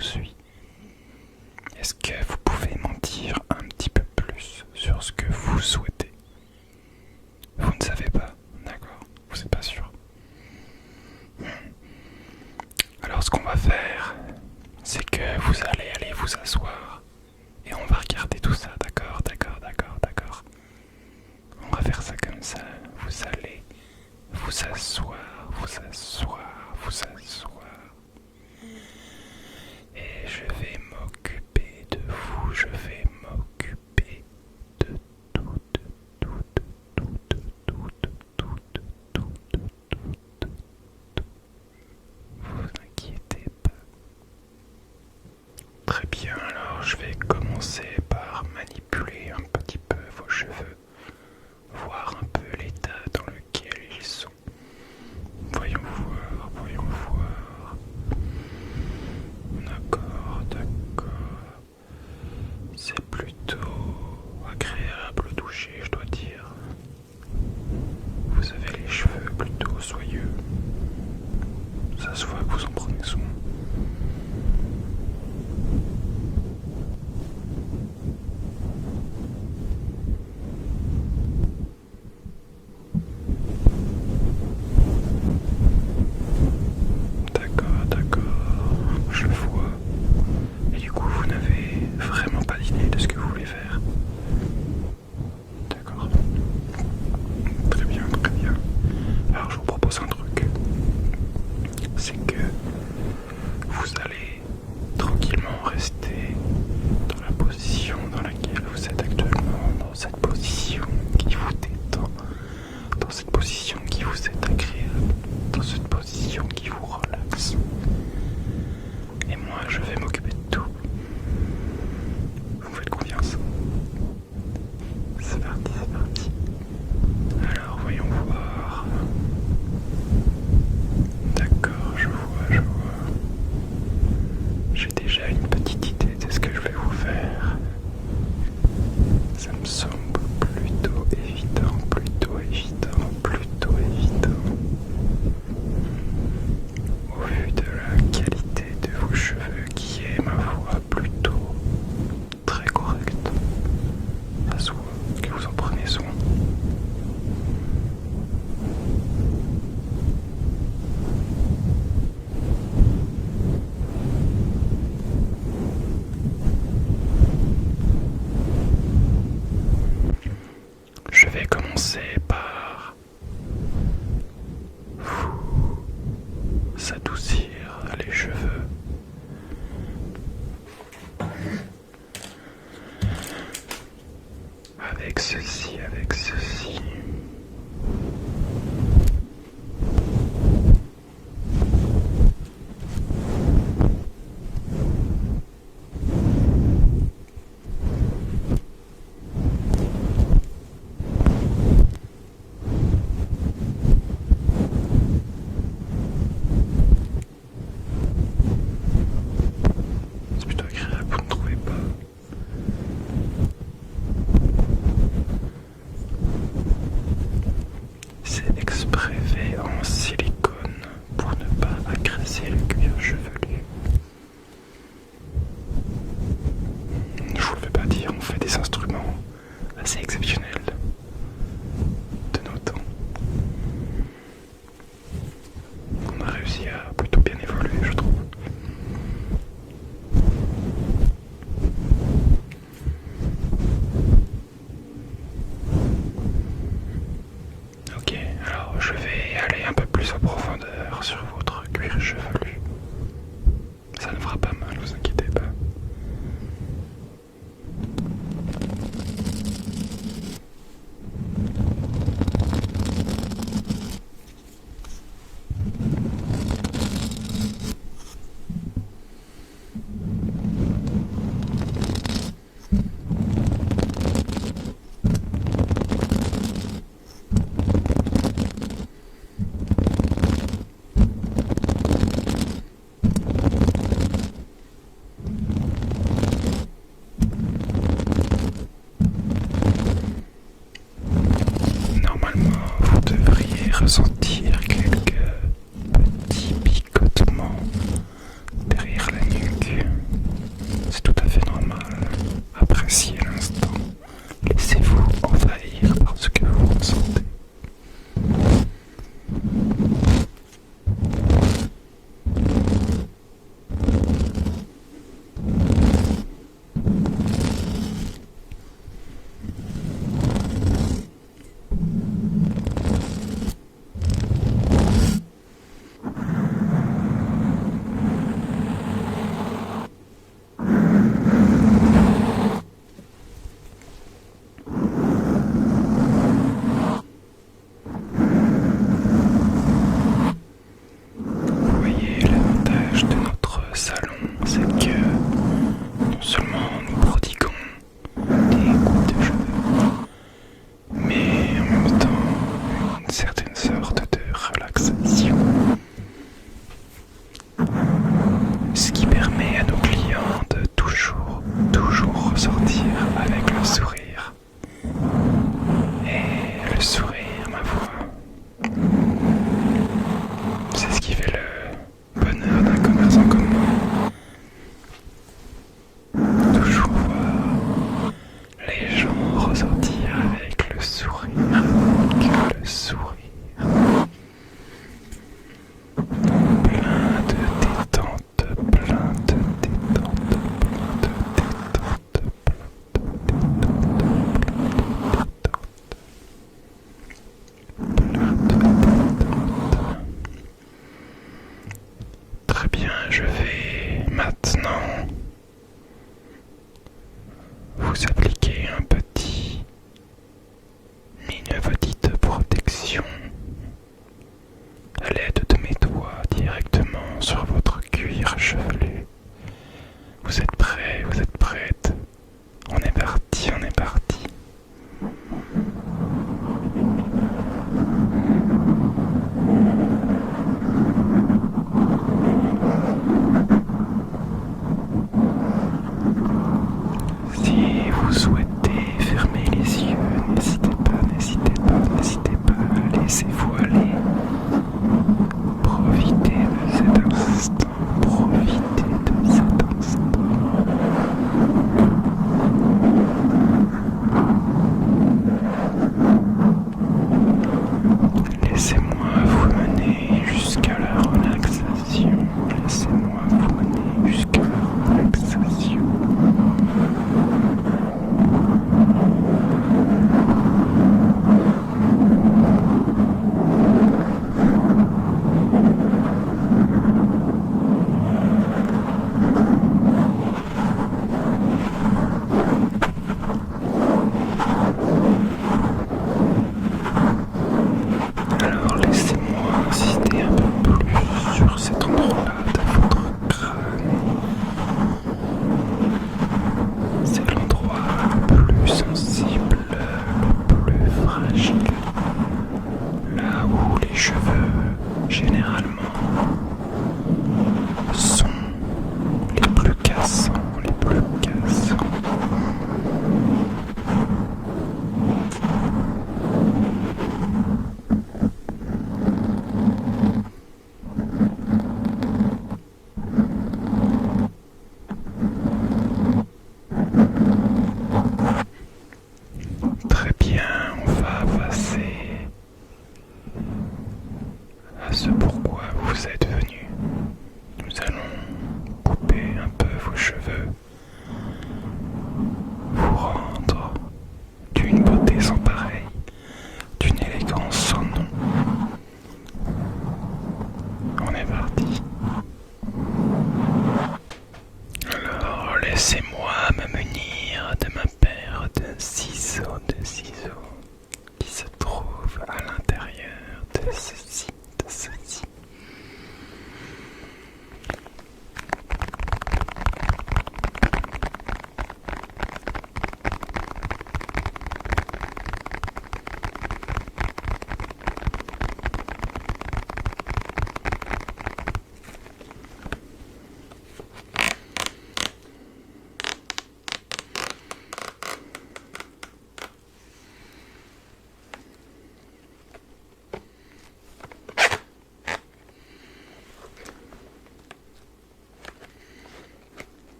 vous suis. Est-ce que vous pouvez m'en dire un petit peu plus sur ce que vous souhaitez? Vous ne savez pas, d'accord? Vous n'êtes pas sûr? Alors ce qu'on va faire, c'est que vous allez aller vous asseoir et on va regarder tout ça, d'accord, d'accord, d'accord, d'accord. On va faire ça comme ça, vous allez vous asseoir, vous asseoir, vous asseoir. Et je vais m'occuper de vous, je vais m'occuper de tout, de tout, de tout, de tout, de tout, de tout, de tout, de tout. Vous inquiétez pas. Très bien, alors je vais commencer par manipuler un petit peu vos cheveux, voir un peu l'état dans lequel ils sont. Voyons voir, voyons voir. D'accord, d'accord. C'est plutôt agréable au toucher, je dois dire. Vous avez les cheveux plutôt soyeux. Ça se voit que vous en prenez soin. vais maintenant vous appliquer une petite protection à l'aide de mes doigts directement sur votre cuir chevelu. Vous êtes prêts, vous êtes prêtes? On est parti, on est parti.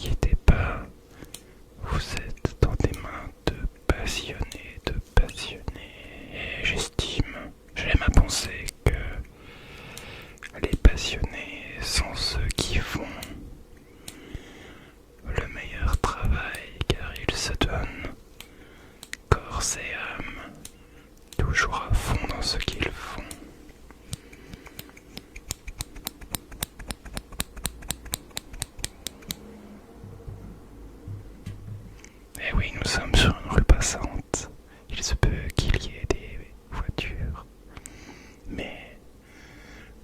inquiétez pas, vous êtes dans des mains de passionnés, et j'aime à penser que les passionnés sont ceux qui font le meilleur travail car ils se donnent corps et âme, toujours à fond dans ce qu'ils font. Et oui, nous sommes sur une rue passante. Il se peut qu'il y ait des voitures. Mais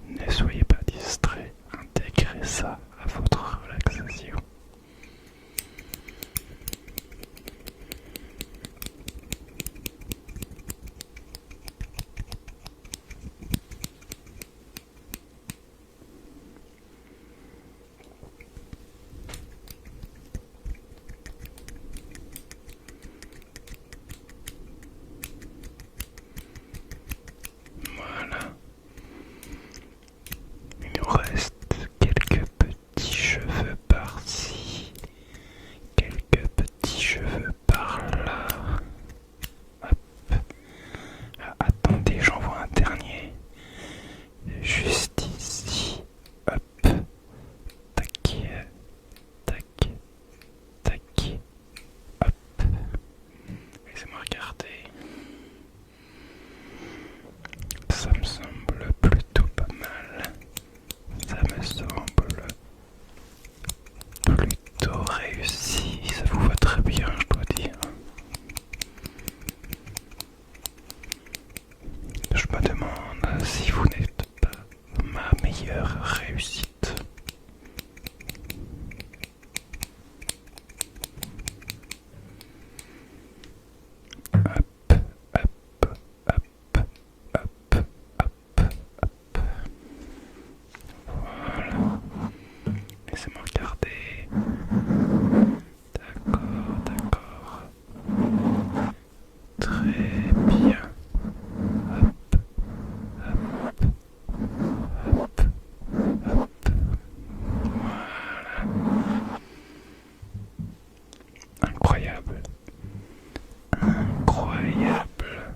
ne soyez pas distraits. Intégrez ça à votre relaxation. Voilà. Il nous reste quelques petits cheveux par-ci, quelques petits cheveux par-là. Hop. Ah, attendez, j'en vois un dernier. Juste ici. Hop. Tac. Tac. Tac. Hop. Laissez-moi regarder. Ça me semble plutôt pas mal. Ça me semble plutôt réussi. Ça vous va très bien, je dois dire. Je me demande si vous n'êtes pas ma meilleure réussite. Hop, hop, hop, hop, hop, hop. Voilà. Laissez-moi regarder. D'accord, d'accord. Très bien. Hop, hop, hop, hop. Voilà. Incroyable. Incroyable.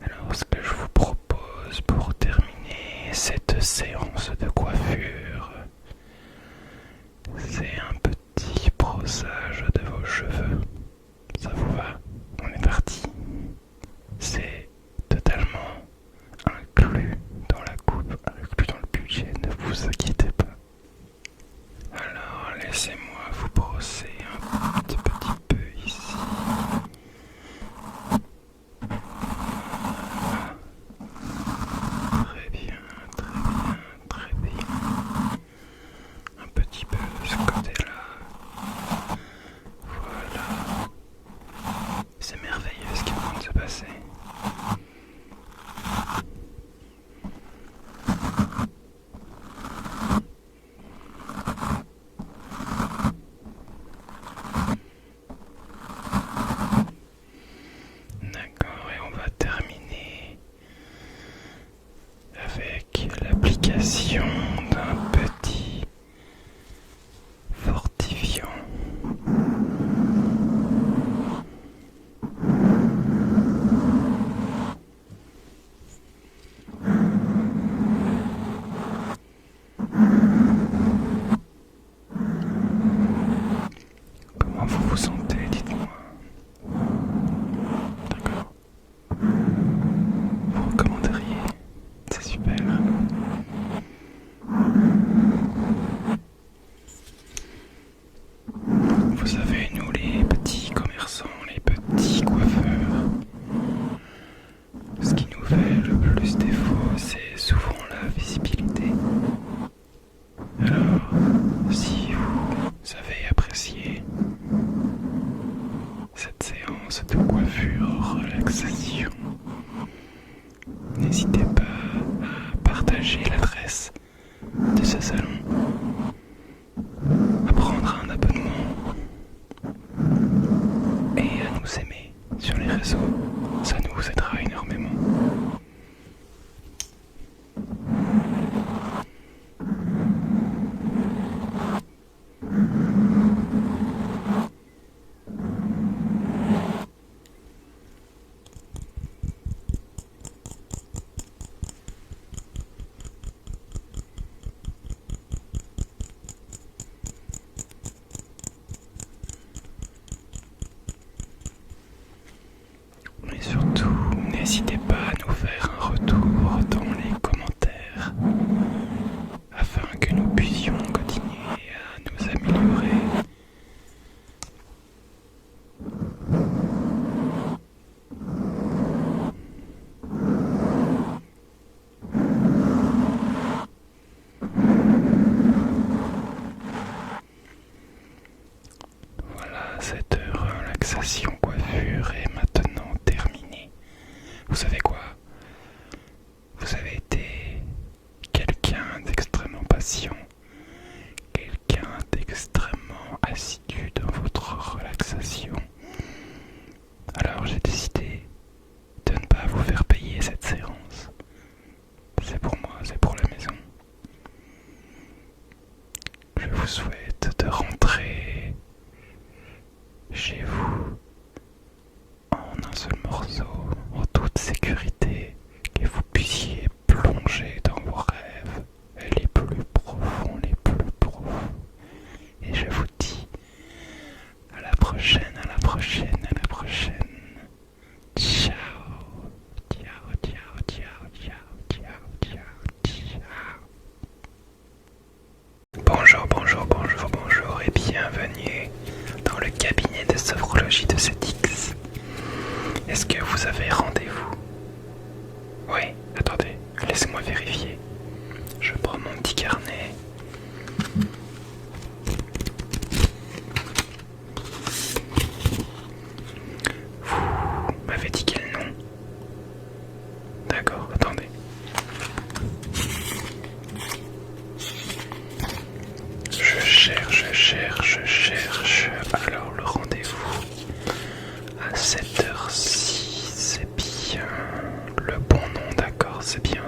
Alors, ce que je vous propose pour terminer cette séance de coiffure, c'est un petit brossage de vos cheveux. Ça vous va? On est parti. C'est totalement inclus dans la coupe, inclus dans le budget, ne vous inquiétez pas. Alors, laissez-moi vous brosser un petit peu ici. Très bien, très bien, très bien. Un petit peu de ce côté-là. Voilà. C'est merveilleux ce qui est en train de se passer. D'accord, et on va terminer avec l'application d'un petit fortifiant. Comment vous vous sentez, dites-moi. D'accord. Vous recommanderiez? C'est super. Vous savez, nous les petits commerçants, les petits coiffeurs, ce qui nous fait le plus défaut, c'est souvent la visibilité. Alors, si vous savez apprécier cette séance de coiffure, relaxation, n'hésitez pas à partager l'adresse de ce salon, à prendre un abonnement et à nous aimer sur les réseaux. Ça nous aidera énormément. relaxation, quelqu'un d'extrêmement assidu dans votre relaxation. Alors j'ai décidé de ne pas vous faire payer cette séance. C'est pour moi, c'est pour la maison. Je vous souhaite de rentrer chez vous en un seul morceau, en toute sécurité, que vous puissiez plonger dans vos rêves les plus profonds, les plus profonds. Et je vous dis à la prochaine, à la prochaine, à la prochaine. Ciao, ciao, ciao, ciao, ciao, ciao, ciao, ciao. Bonjour, bonjour, bonjour, bonjour et bienvenue dans le cabinet de sophrologie de CETIX. Est-ce que vous avez rendez-vous? Oui, attendez, laissez-moi vérifier. Je prends mon petit carnet. Vous m'avez dit quel nom? D'accord, attendez. Je cherche. Alors le rendez-vous à cette heure-ci, c'est bien le bon nom, d'accord, c'est bien,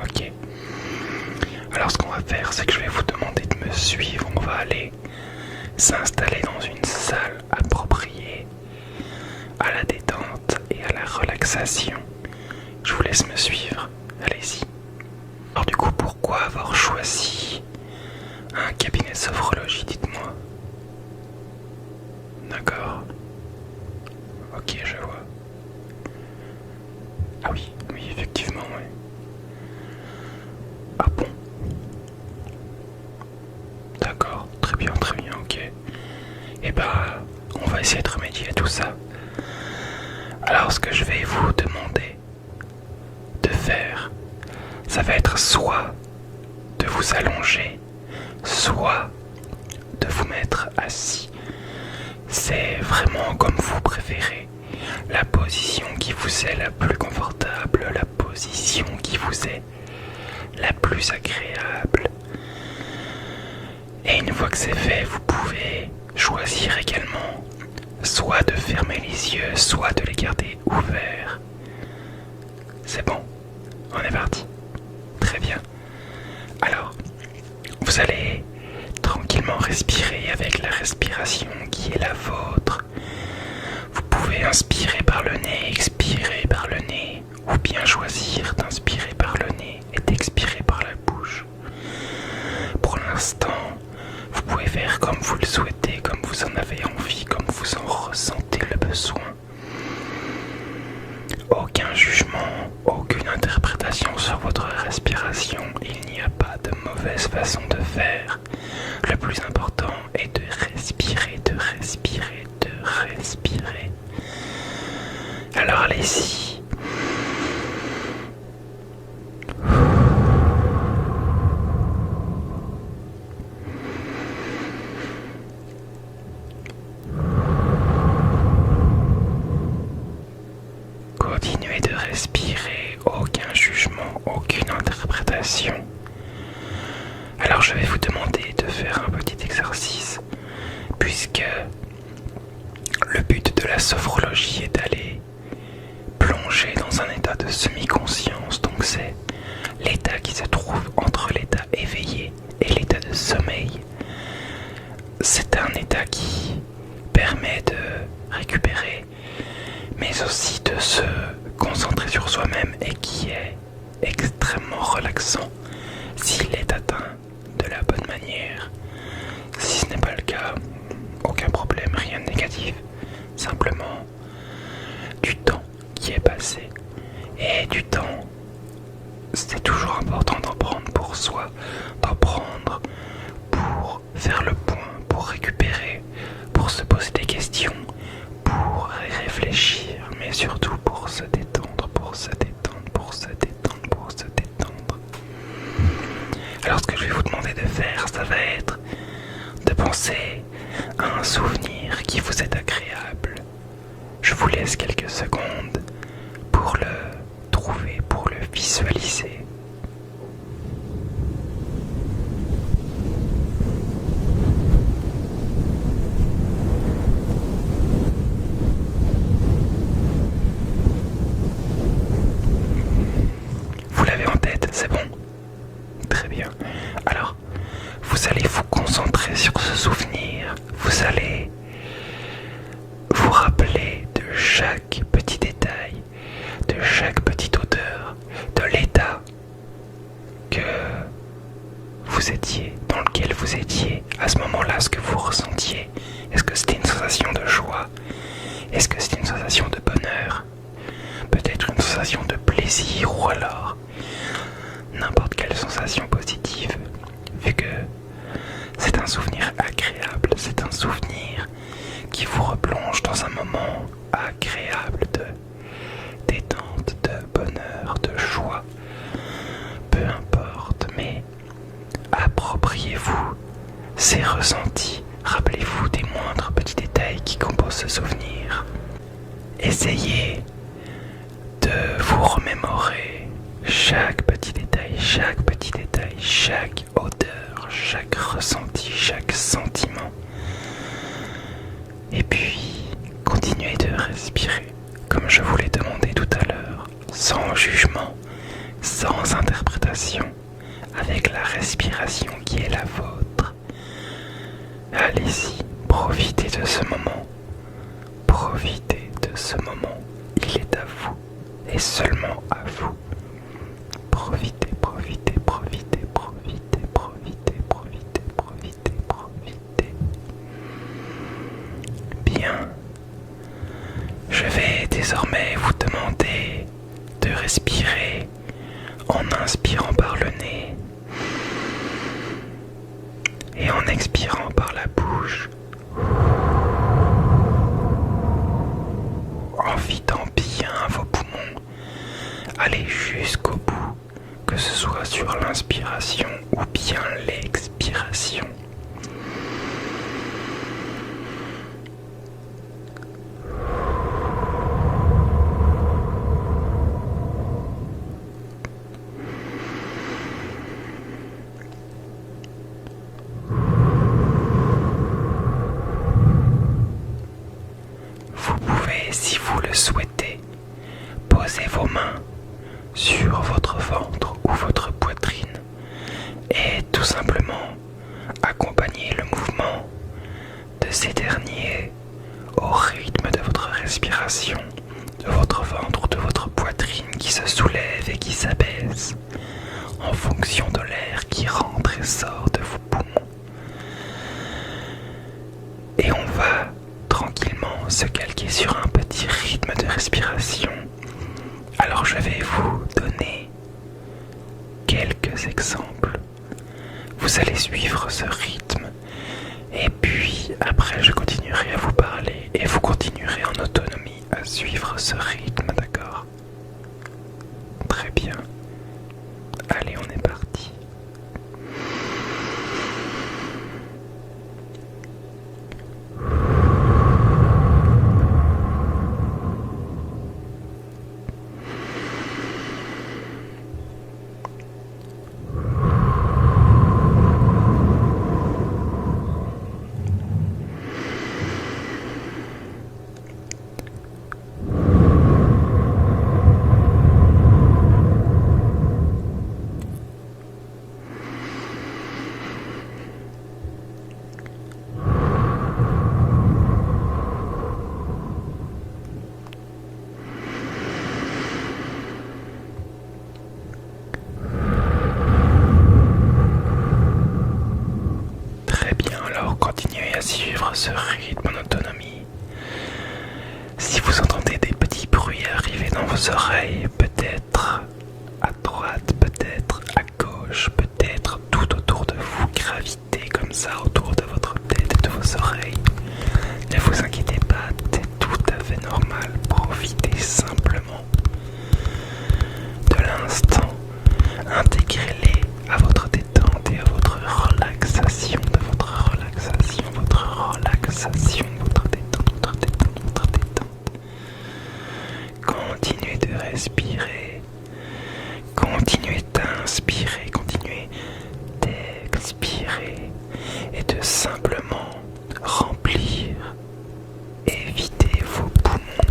ok. Alors ce qu'on va faire, c'est que je vais vous demander de me suivre. On va aller s'installer dans une salle appropriée à la détente et à la relaxation. Je vous laisse me suivre, allez-y. Alors du coup, pourquoi avoir choisi un cabinet de sophrologie, dites-moi? D'accord. Ok, je vois. Ah oui, effectivement, oui. Ah bon? D'accord, très bien, ok. Et bah, on va essayer de remédier à tout ça. Alors, ce que je vais vous demander de faire, ça va être soit de vous allonger, soit de vous mettre assis. C'est vraiment comme vous préférez. La position qui vous est la plus confortable, la position qui vous est la plus agréable. Et une fois que c'est fait, vous pouvez choisir également soit de fermer les yeux, soit de les garder ouverts. C'est bon, on est parti. Très bien. Alors, vous allez tranquillement respirer avec la respiration qui est la vôtre. Vous pouvez inspirer par le nez, expirer par le nez, ou bien choisir d'inspirer par le nez et d'expirer par la bouche. Pour l'instant, vous pouvez faire comme vous le souhaitez, comme vous en avez envie, comme vous en ressentez le besoin. Aucun jugement, aucune interprétation sur votre respiration. Il n'y a pas de mauvaise façon de faire. Le plus important est de respirer, de respirer, de respirer. Alors allez-y. Continuez de respirer, aucun jugement, aucune interprétation. Alors je vais vous demander de faire un petit exercice, puisque le but de la sophrologie est d'aller plonger dans un état de semi-conscience. Donc c'est l'état qui se trouve entre l'état éveillé et l'état de sommeil. C'est un état qui permet de récupérer, mais aussi de se concentrer sur soi-même et qui est extrêmement relaxant s'il est atteint de la bonne manière. Si ce n'est pas le cas, aucun problème, rien de négatif, simplement du temps qui est passé. Et du temps, c'est toujours important d'en prendre pour soi, d'en prendre pour faire le point, pour récupérer, pour se poser des questions, pour réfléchir, mais surtout pour se détendre, pour se détendre, pour se détendre, pour se détendre. Alors ce que je vais vous demander de faire, ça va être de penser à un souvenir qui vous est agréable. Je vous laisse quelques secondes pour le trouver, pour le visualiser. bien. Alors, vous allez vous concentrer sur ce souvenir. Vous allez vous rappeler de chaque petit détail, de chaque petite odeur, de l'état que vous étiez, dans lequel vous étiez à ce moment-là, ce que vous ressentiez. Est-ce que c'était une sensation de joie? Est-ce que c'était une sensation de bonheur? Peut-être une sensation de plaisir, ou alors n'importe quelle sensation positive, vu que c'est un souvenir agréable, c'est un souvenir qui vous replonge dans un moment agréable de détente, de bonheur, de joie. Peu importe, mais appropriez-vous ces ressentis. Rappelez-vous des moindres petits détails qui composent ce souvenir. Essayez de vous remémorer chaque petit détail, chaque odeur, chaque ressenti, chaque sentiment. Et puis, continuez de respirer, comme je vous l'ai demandé tout à l'heure, sans jugement, sans interprétation, avec la respiration qui est la vôtre. Allez-y, profitez de ce moment. Profitez de ce moment. Il est à vous, et seulement à vous. Profitez, profitez, profitez, profitez, profitez, profitez, profitez, profitez. Bien. Je vais désormais vous demander de respirer en inspirant par le nez et en expirant par la bouche, en vidant bien vos poumons. Allez jusqu'au bout, que ce soit sur l'inspiration ou bien l'expiration. Vous pouvez, si vous le souhaitez, poser vos mains sur votre ventre ou votre poitrine et tout simplement accompagner le mouvement de ces derniers au rythme de votre respiration, de votre ventre ou de votre poitrine qui se soulève et qui s'abaisse en fonction de l'air qui rentre et sort de vos poumons. Et on va tranquillement se calquer sur un petit rythme de respiration. Alors je vais vous donner quelques exemples. Vous allez suivre ce rythme et puis après je continuerai à vous parler et vous continuerez en autonomie à suivre ce rythme, d'accord? Très bien. Allez, on est parti. Suivre ce rythme en autonomie. Si vous entendez des petits bruits arriver dans vos oreilles, peut-être à droite, peut-être à gauche, peut-être tout autour de vous, graviter comme ça autour de votre tête et de vos oreilles, ne vous inquiétez pas, c'est tout à fait normal. Profitez simplement de l'instant, intégrez-les à votre détente et à votre relaxation, votre détente, votre détente, votre détente. Continuez de respirer, continuez d'inspirer, continuez d'expirer et de simplement remplir et vider vos poumons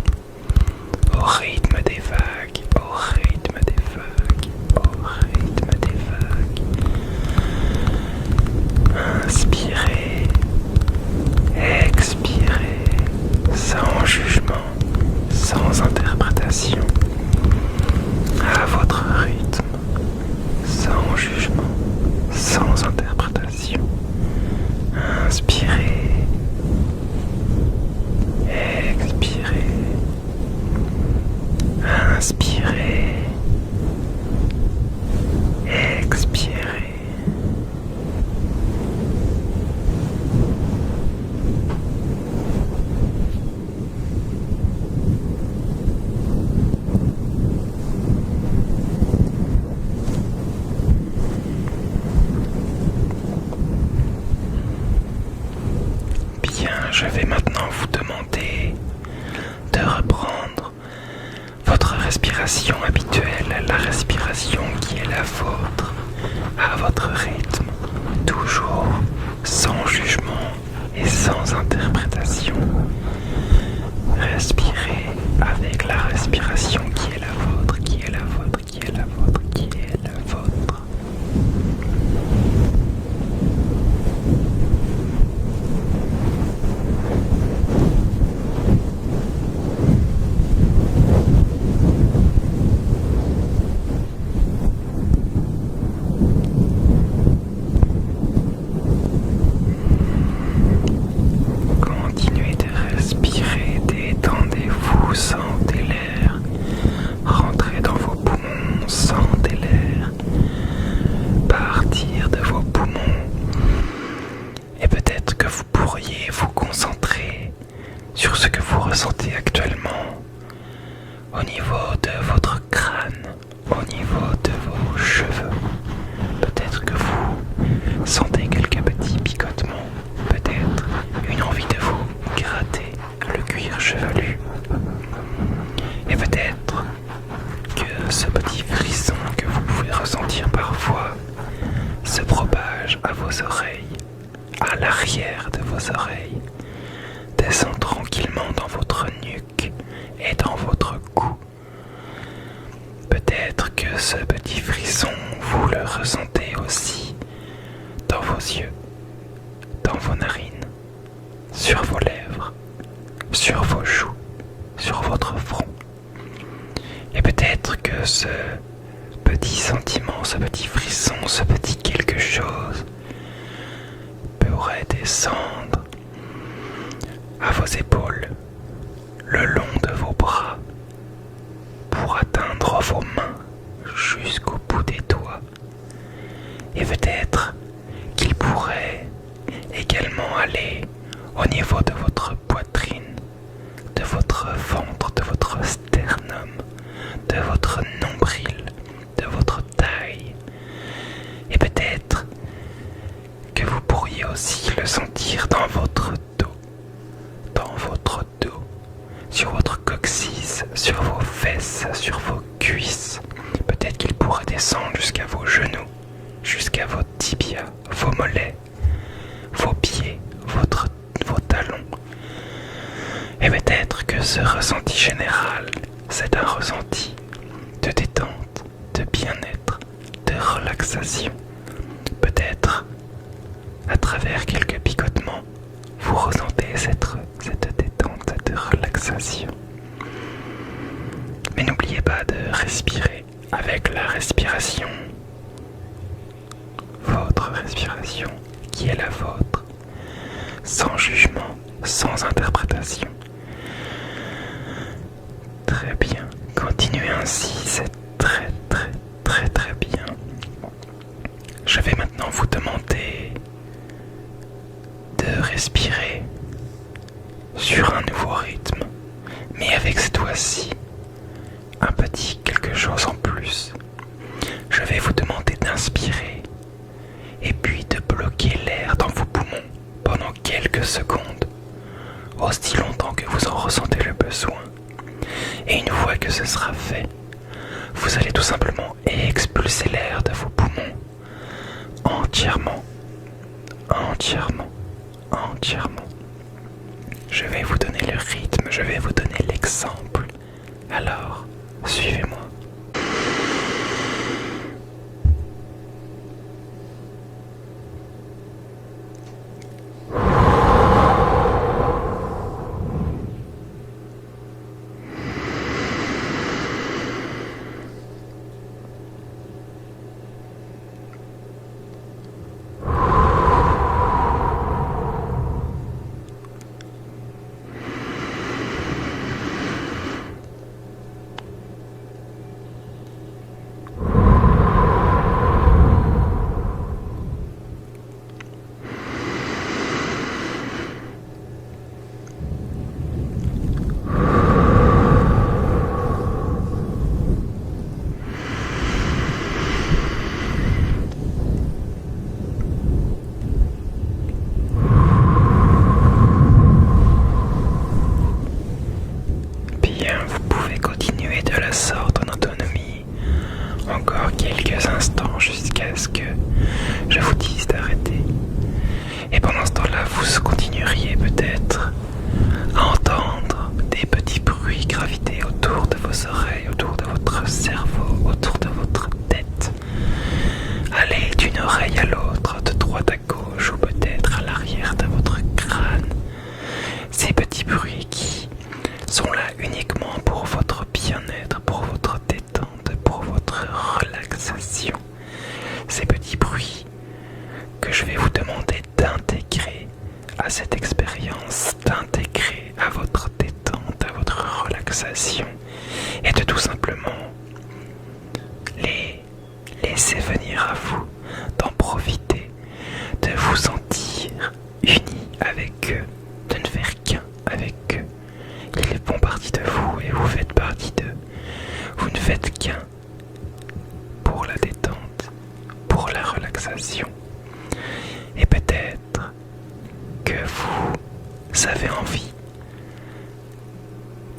au rythme des vagues, au rythme des vagues, au rythme des vagues. Inspirez, expirez, sans jugement, sans interprétation, à votre rythme, sans jugement, sans interprétation. Inspirez, expirez, inspirez, expirez. Je vais maintenant vous demander de reprendre votre respiration habituelle, la respiration qui est la vôtre, à votre rythme, toujours sans jugement et sans interprétation. Respirez avec la respiration qui est la vôtre, qui est la vôtre, qui est la vôtre, qui est la vôtre. Ressentez actuellement au niveau de votre crâne, au niveau de vos cheveux. Peut-être que vous sentez quelques petits picotements, peut-être une envie de vous gratter le cuir chevelu. Et peut-être que ce petit frisson que vous pouvez ressentir parfois se propage à vos oreilles, à l'arrière de vos oreilles, descend tranquillement dans votre nuque et dans votre cou. Peut-être que ce petit frisson, vous le ressentez aussi dans vos yeux, dans vos narines, sur vos lèvres, sur vos joues, sur votre front. Et peut-être que ce petit sentiment, ce petit frisson, ce petit quelque chose pourrait descendre à vos épaules, le long de vos bras, pour atteindre vos mains jusqu'au bout des doigts. Et peut-être qu'il pourrait également aller au niveau de votre poitrine, de votre ventre, de votre sternum, de votre nombril, de votre taille. Et peut-être que vous pourriez aussi le sentir dans votre dos, sur votre coccyx, sur vos fesses, sur vos cuisses. Peut-être qu'il pourrait descendre jusqu'à vos genoux, jusqu'à vos tibias, vos mollets, vos pieds, vos talons. Et peut-être que ce ressenti général, c'est un ressenti de détente, de bien-être, de relaxation. Peut-être, à travers quelques picotements, vous ressentez cette détente, cette relaxation. Mais n'oubliez pas de respirer avec la respiration, votre respiration qui est la vôtre, sans jugement, sans interprétation. Très bien, continuez ainsi, c'est très très très très bien. Je vais maintenant vous demander de respirer sur un nouveau rythme, mais avec cette fois-ci un petit quelque chose en plus. Je vais vous demander d'inspirer et puis de bloquer l'air dans vos poumons pendant quelques secondes, aussi longtemps que vous en ressentez le besoin. Et une fois que ce sera fait, vous allez tout simplement expulser l'air de vos poumons entièrement, entièrement, entièrement. Je vais vous donner le rythme, je vais vous donner l'exemple. Alors, suivez-moi. je vais vous demander d'intégrer à cette expérience, d'intégrer à votre détente, à votre relaxation et de tout simplement les laisser venir à vous, d'en profiter, de vous sentir unis avec eux, de ne faire qu'un avec eux. Ils font partie de vous et vous faites partie d'eux. Vous ne faites qu'un pour la détente, pour la relaxation. Et peut-être que vous avez envie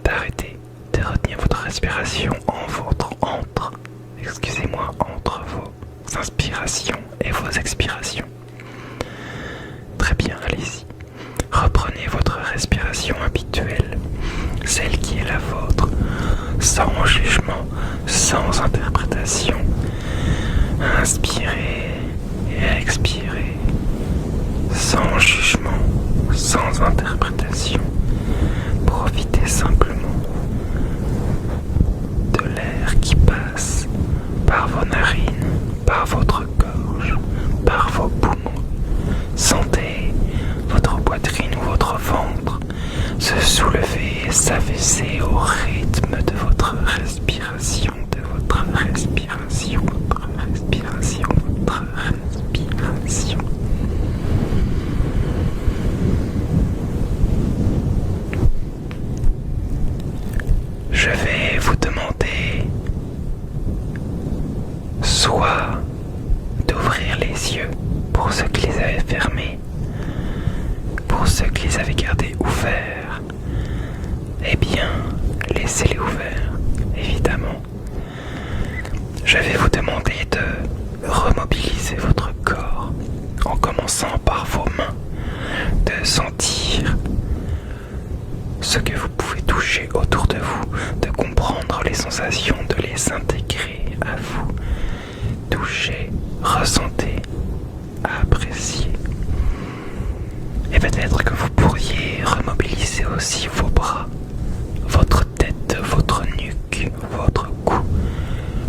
d'arrêter de retenir votre respiration entre vos inspirations et vos expirations. Très bien, allez-y. Reprenez votre respiration habituelle, celle qui est la vôtre, sans jugement, sans interprétation. Inspirez et expirez, sans jugement, sans interprétation. Profitez simplement de l'air qui passe par vos narines, par votre gorge, par vos poumons. Sentez votre poitrine ou votre ventre se soulever et s'affaisser au rythme de votre respiration, de votre respiration, votre respiration, votre respiration. Je vais vous demander soit d'ouvrir les yeux pour ceux qui les avaient fermés, pour ceux qui les avaient gardés ouverts, eh bien, laissez-les ouverts, évidemment. Je vais vous demander de remobiliser votre corps en commençant par vos mains, de sentir ce que vous pouvez toucher autour de vous, de comprendre les sensations, de les intégrer à vous. Touchez, ressentez, appréciez. Et peut-être que vous pourriez remobiliser aussi vos bras, votre tête, votre nuque, votre cou.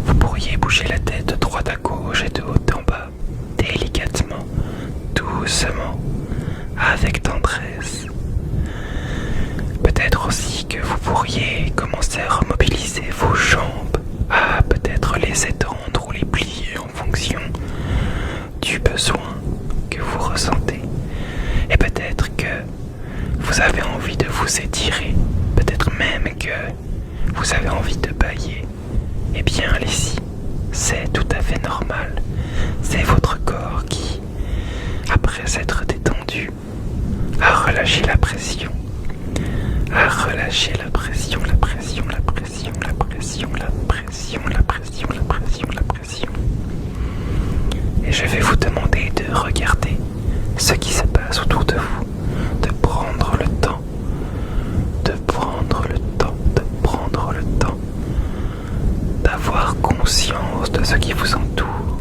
Vous pourriez bouger la tête de droite à gauche et de haut en bas, délicatement, doucement, avec tendresse. Peut-être aussi que vous pourriez commencer à remobiliser vos jambes, à peut-être les étendre ou les plier en fonction du besoin que vous ressentez. Et peut-être que vous avez envie de vous étirer, peut-être même que vous avez envie de bâiller. Eh bien, allez-y, c'est tout à fait normal. C'est votre corps qui, après s'être détendu, a relâché la pression. À relâcher la pression, la pression, la pression, la pression, la pression, la pression, la pression, la pression. Et je vais vous demander de regarder ce qui se passe autour de vous, de prendre le temps, de prendre le temps, de prendre le temps, d'avoir conscience de ce qui vous entoure,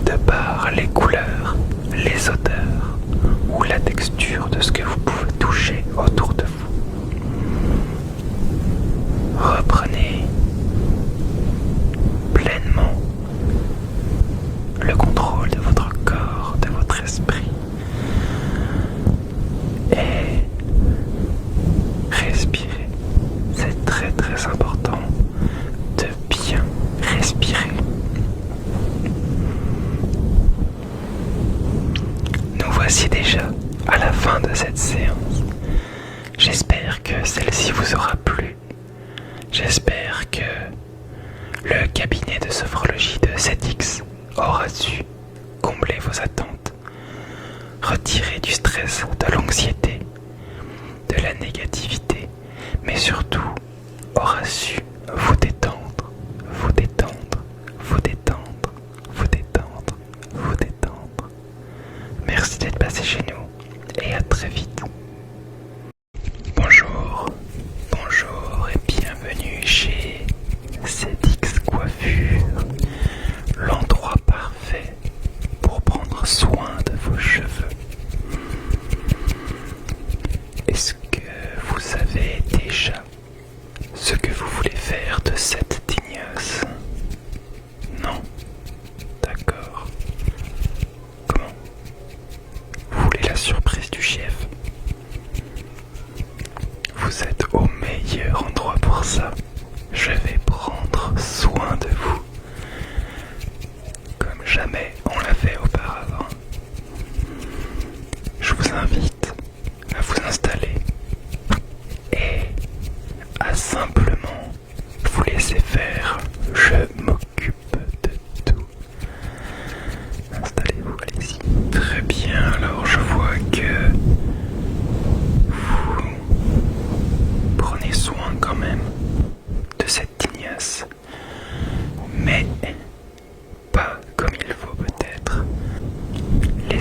de par les couleurs, les odeurs ou la texture de ce que vous pouvez toucher autour de vous. Reprenez pleinement le contrôle de votre corps, de votre esprit et respirez. C'est très très important de bien respirer. Nous voici déjà à la fin de cette séance. J'espère que celle-ci vous aura plu. J'espère que le cabinet de sophrologie de 7X aura su combler vos attentes, retirer du stress, de l'anxiété, de la négativité, mais surtout aura su vous détendre, vous détendre, vous détendre, vous détendre, vous détendre. Merci d'être passé chez nous et à très vite. Bonjour, bonjour et bienvenue chez 7X Coiffure, l'endroit parfait pour prendre soin de vos cheveux. Est-ce que vous savez déjà ce que vous voulez faire de cette tignasse? Non? D'accord.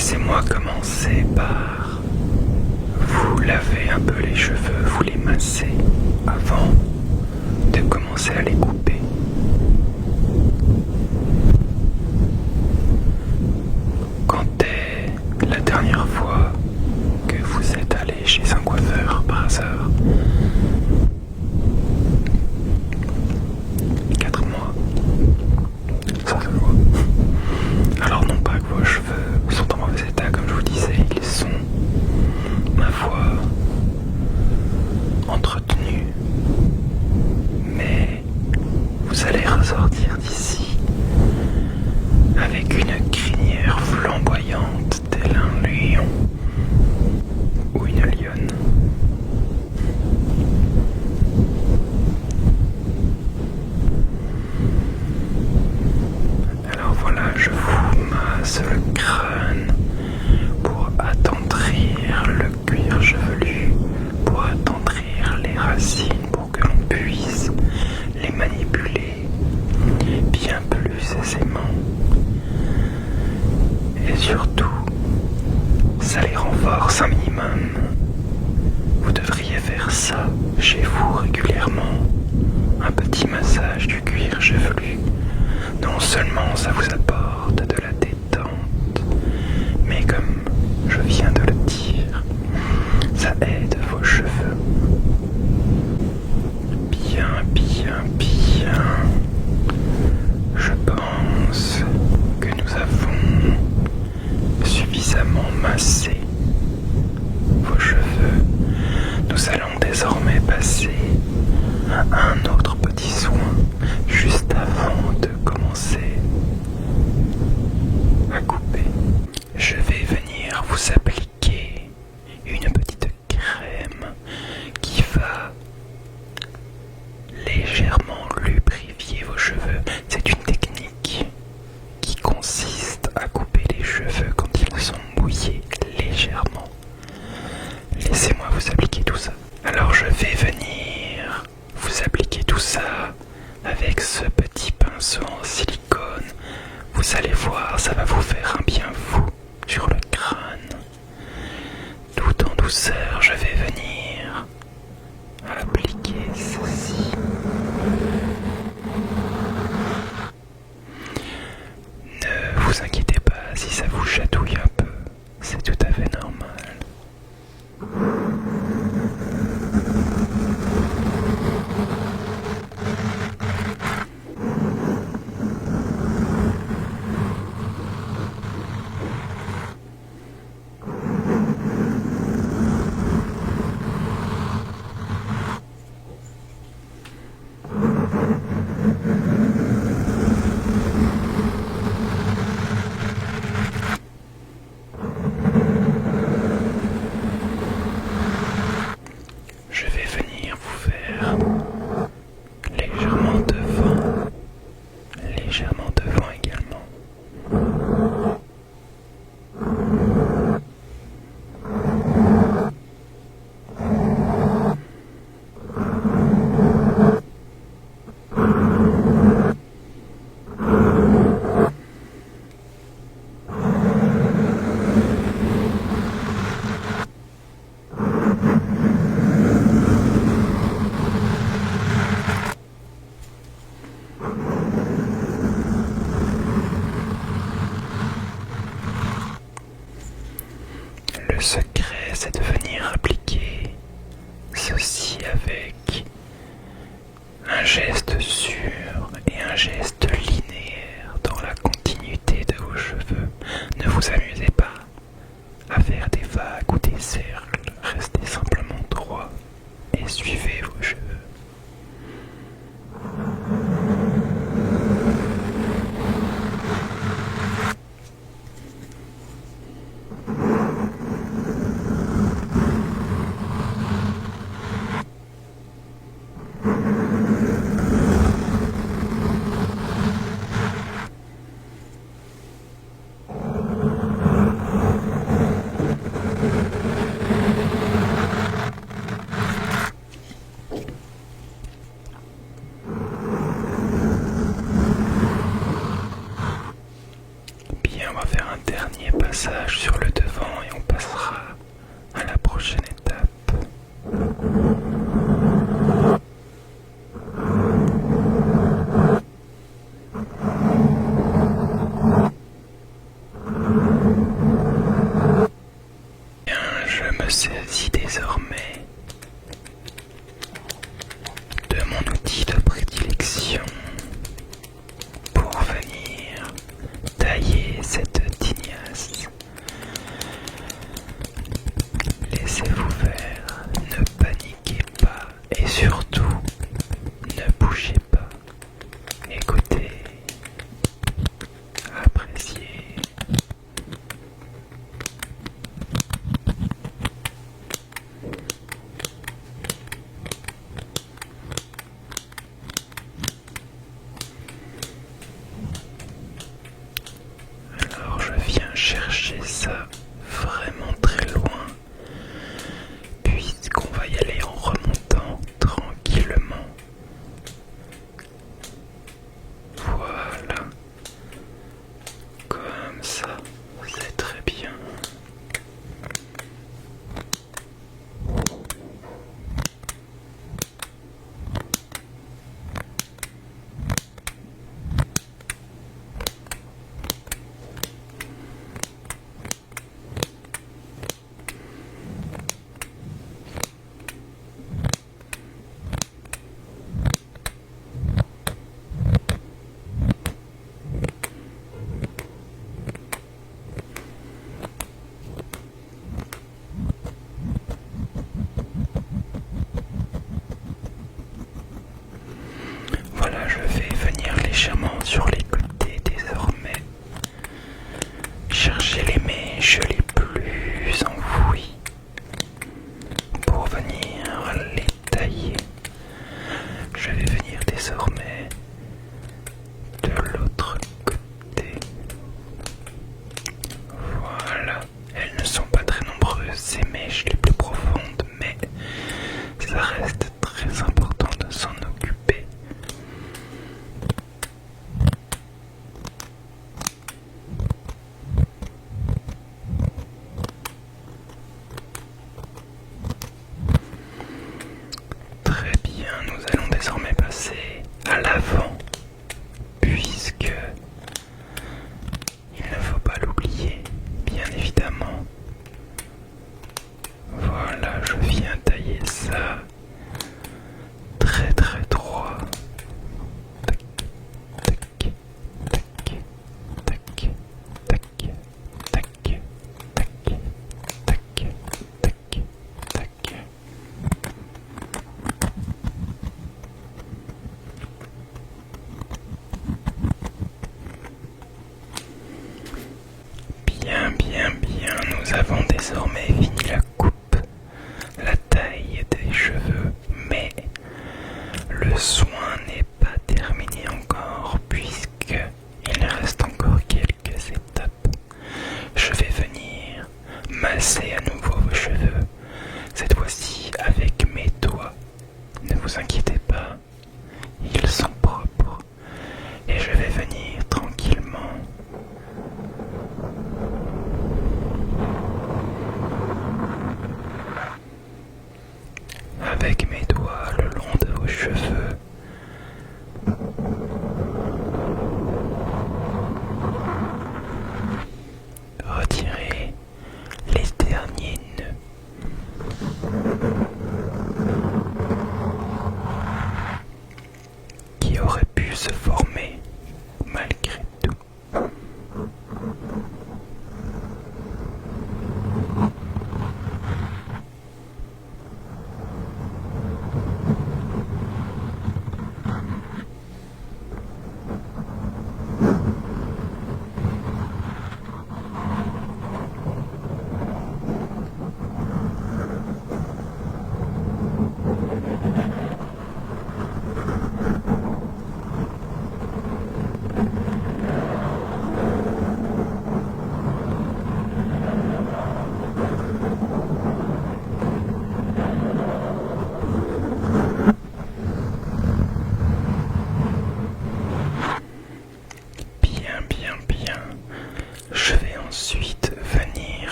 laissez-moi commencer par vous laver un peu les cheveux, vous les masser avant de commencer à les couper. Quand est la dernière fois que vous êtes allé chez un coiffeur par hasard? 4 mois. Ça se voit. Alors non pas que vos cheveux sont en mauvais état, comme je vous disais, ils sont, ma foi, entretenus. Mais vous allez ressortir d'ici avec une crinière flamboyante tel un lion ou une lionne. Alors voilà, je vous masse le crâne pour attendrir le cuir chevelu, pour attendrir les racines, pour que l'on puisse les manipuler bien plus aisément. Et surtout, ça les renforce un minimum. Vous devriez faire ça chez vous régulièrement. Un petit massage du cuir chevelu. Non seulement ça vous apporte de la détente, mais comme je viens de le dire, ça aide vos cheveux. Bien, bien, bien. Je pense que nous avons suffisamment massé vos cheveux. Nous allons désormais passer à un autre petit soin juste avant de commencer à couper. Je vais venir vous appliquer une petite crème qui va légèrement lubrifier vos cheveux. C'est une technique qui consiste à couper les cheveux quand ils sont mouillés légèrement. Laissez-moi vous appliquer tout ça. Alors je vais venir vous appliquer tout ça avec ce petit pinceau en silicone. Vous allez voir, ça va vous faire un bien fou sur le crâne. Tout en douceur, je vais venir appliquer ceci. Ne vous inquiétez pas si ça vous chatouille un peu, c'est tout à fait normal. Je vais venir vous faire légèrement devant également. Le secret, c'est de venir appliquer ceci avec un geste sûr et un geste linéaire dans la continuité de vos cheveux. Ne vous amusez pas à faire des vagues ou des cercles, restez simplement droit et suivez vos cheveux. massage sur le devant et on passera à la prochaine étape. Bien, je me saisis désormais de mon outil de prédilection pour venir tailler cette tignasse. Laissez-vous faire, ne paniquez pas et surtout ne bougez pas. Écoutez, appréciez. Alors je viens chercher ça vraiment très loin, puisqu'on va y aller en remontant tranquillement. Voilà, comme ça, c'est très bien. Voilà, je vais venir légèrement sur les côtés désormais, chercher les mèches les plus enfouies pour venir les tailler. Je vais venir désormais de l'autre côté. Voilà, elles ne sont pas très nombreuses, ces mèches les plus profondes, mais ça reste très important de s'en occuper. Très bien, nous allons désormais passer à l'avant, puisque il ne faut pas l'oublier, bien évidemment. Voilà, je viens tailler ça très très droit. Tac, tac, tac, tac, tac, tac, tac, tac, tac, tac. Bien, bien, bien, nous avons désormais fini la coupe, la taille des cheveux, mais le soin n'est pas terminé encore puisqu'il reste encore quelques étapes. Je vais venir masser à nouveau vos cheveux, cette fois-ci avec mes doigts. Ne vous inquiétez pas, ils sont propres et je vais venir tranquillement avec mes doigts le long de vos cheveux. Retirez les derniers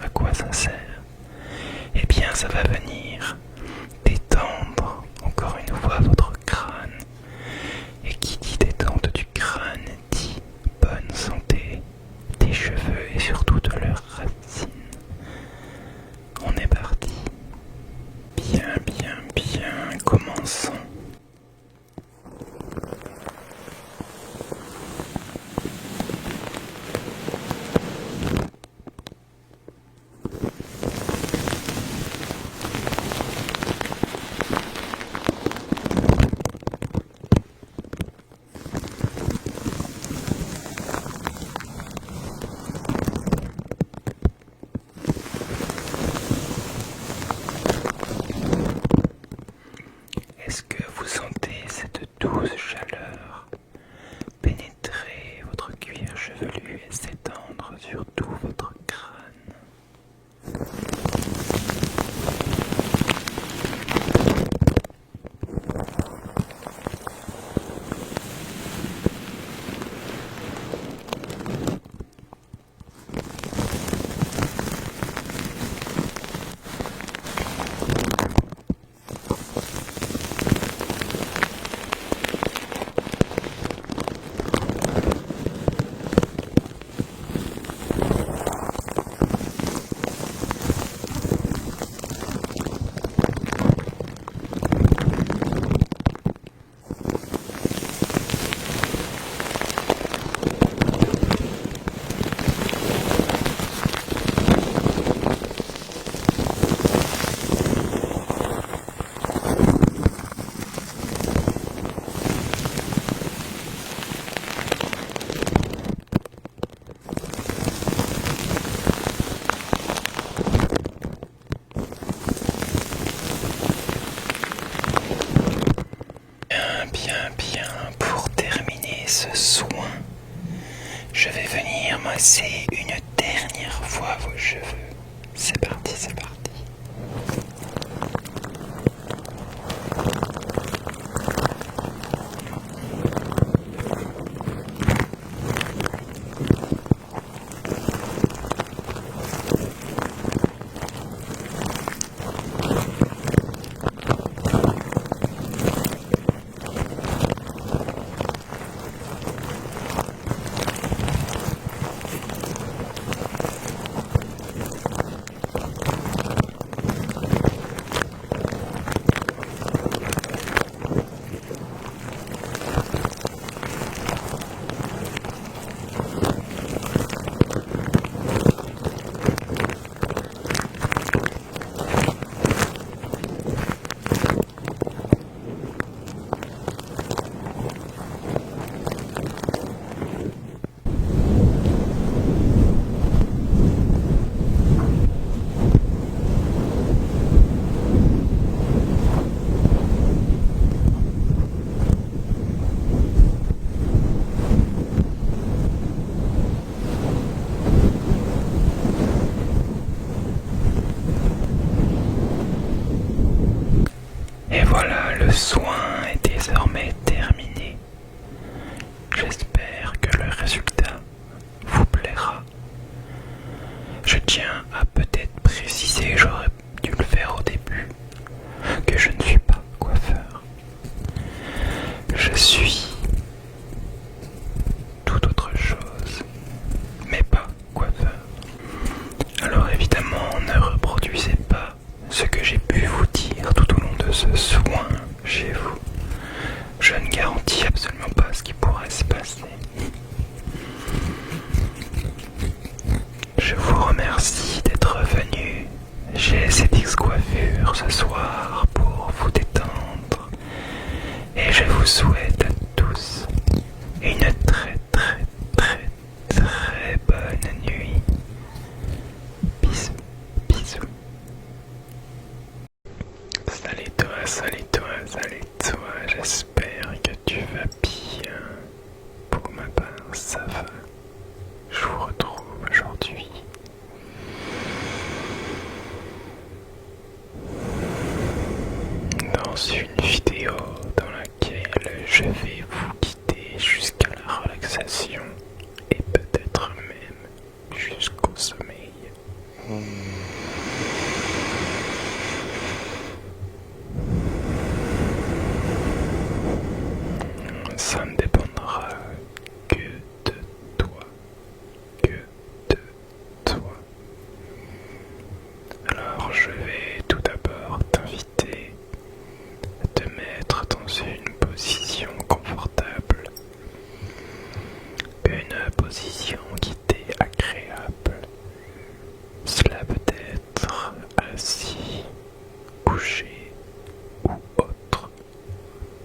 À quoi ça sert? Eh bien, ça va venir détendre encore une fois votre crâne. Et qui dit détente du crâne dit bonne santé des cheveux et surtout de leurs racines. On est parti. Bien, bien, bien, commençons. Est-ce que vous sentez cette douce chaleur pénétrer votre cuir chevelu et s'étendre sur tout votre crâne? Bien, bien, pour terminer ce soin, je vais venir masser une dernière fois vos cheveux. C'est parti, c'est parti. Et voilà, le soin est désormais terminé. J'espère que le résultat vous plaira. Je tiens à peut-être préciser, j'aurais dû le faire au début, que je ne suis pas coiffeur. Je suis tout autre chose, mais pas coiffeur. Alors évidemment, ne reproduisez pas ce que j'ai pu vous dire tout au long de ce soin chez vous. Je ne garantis absolument pas ce qui pourrait se passer. Je vous remercie d'être venu chez ZX Coiffure ce soir pour vous détendre et je vous souhaite à tous une très très très très bonne nuit. Bisous, bisous. Salut toi, salut toi, salut toi, j'espère que tu vas bien. Pour ma part, ça va. Je vous retrouve aujourd'hui dans une vidéo dans laquelle je vais vous guider jusqu'à la relaxation et peut-être même jusqu'au sommeil. Ça ne dépendra que de toi, que de toi. Alors je vais tout d'abord t'inviter à te mettre dans une position confortable, une position qui t'est agréable. Cela peut être assis, couché ou autre.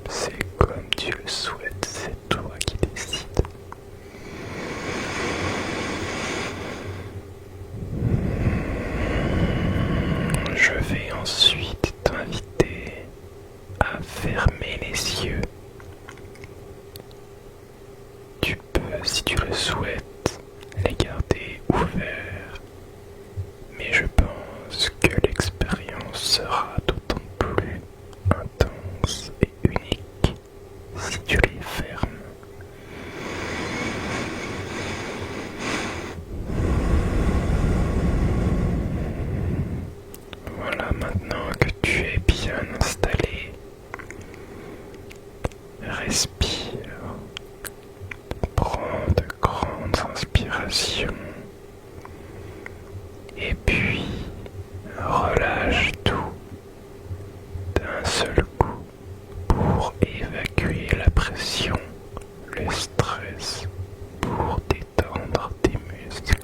C'est comme tu le souhaites, c'est toi qui décides. Je vais ensuite t'inviter à fermer les yeux. Tu peux, si tu le souhaites, les garder ouverts, mais je pense que l'expérience sera d'autant plus intense et unique si tu les fermes. Voilà, maintenant que tu es bien installé, respire, prends de grandes inspirations et puis relâche tout d'un seul coup pour évacuer la pression, le stress, pour détendre tes muscles.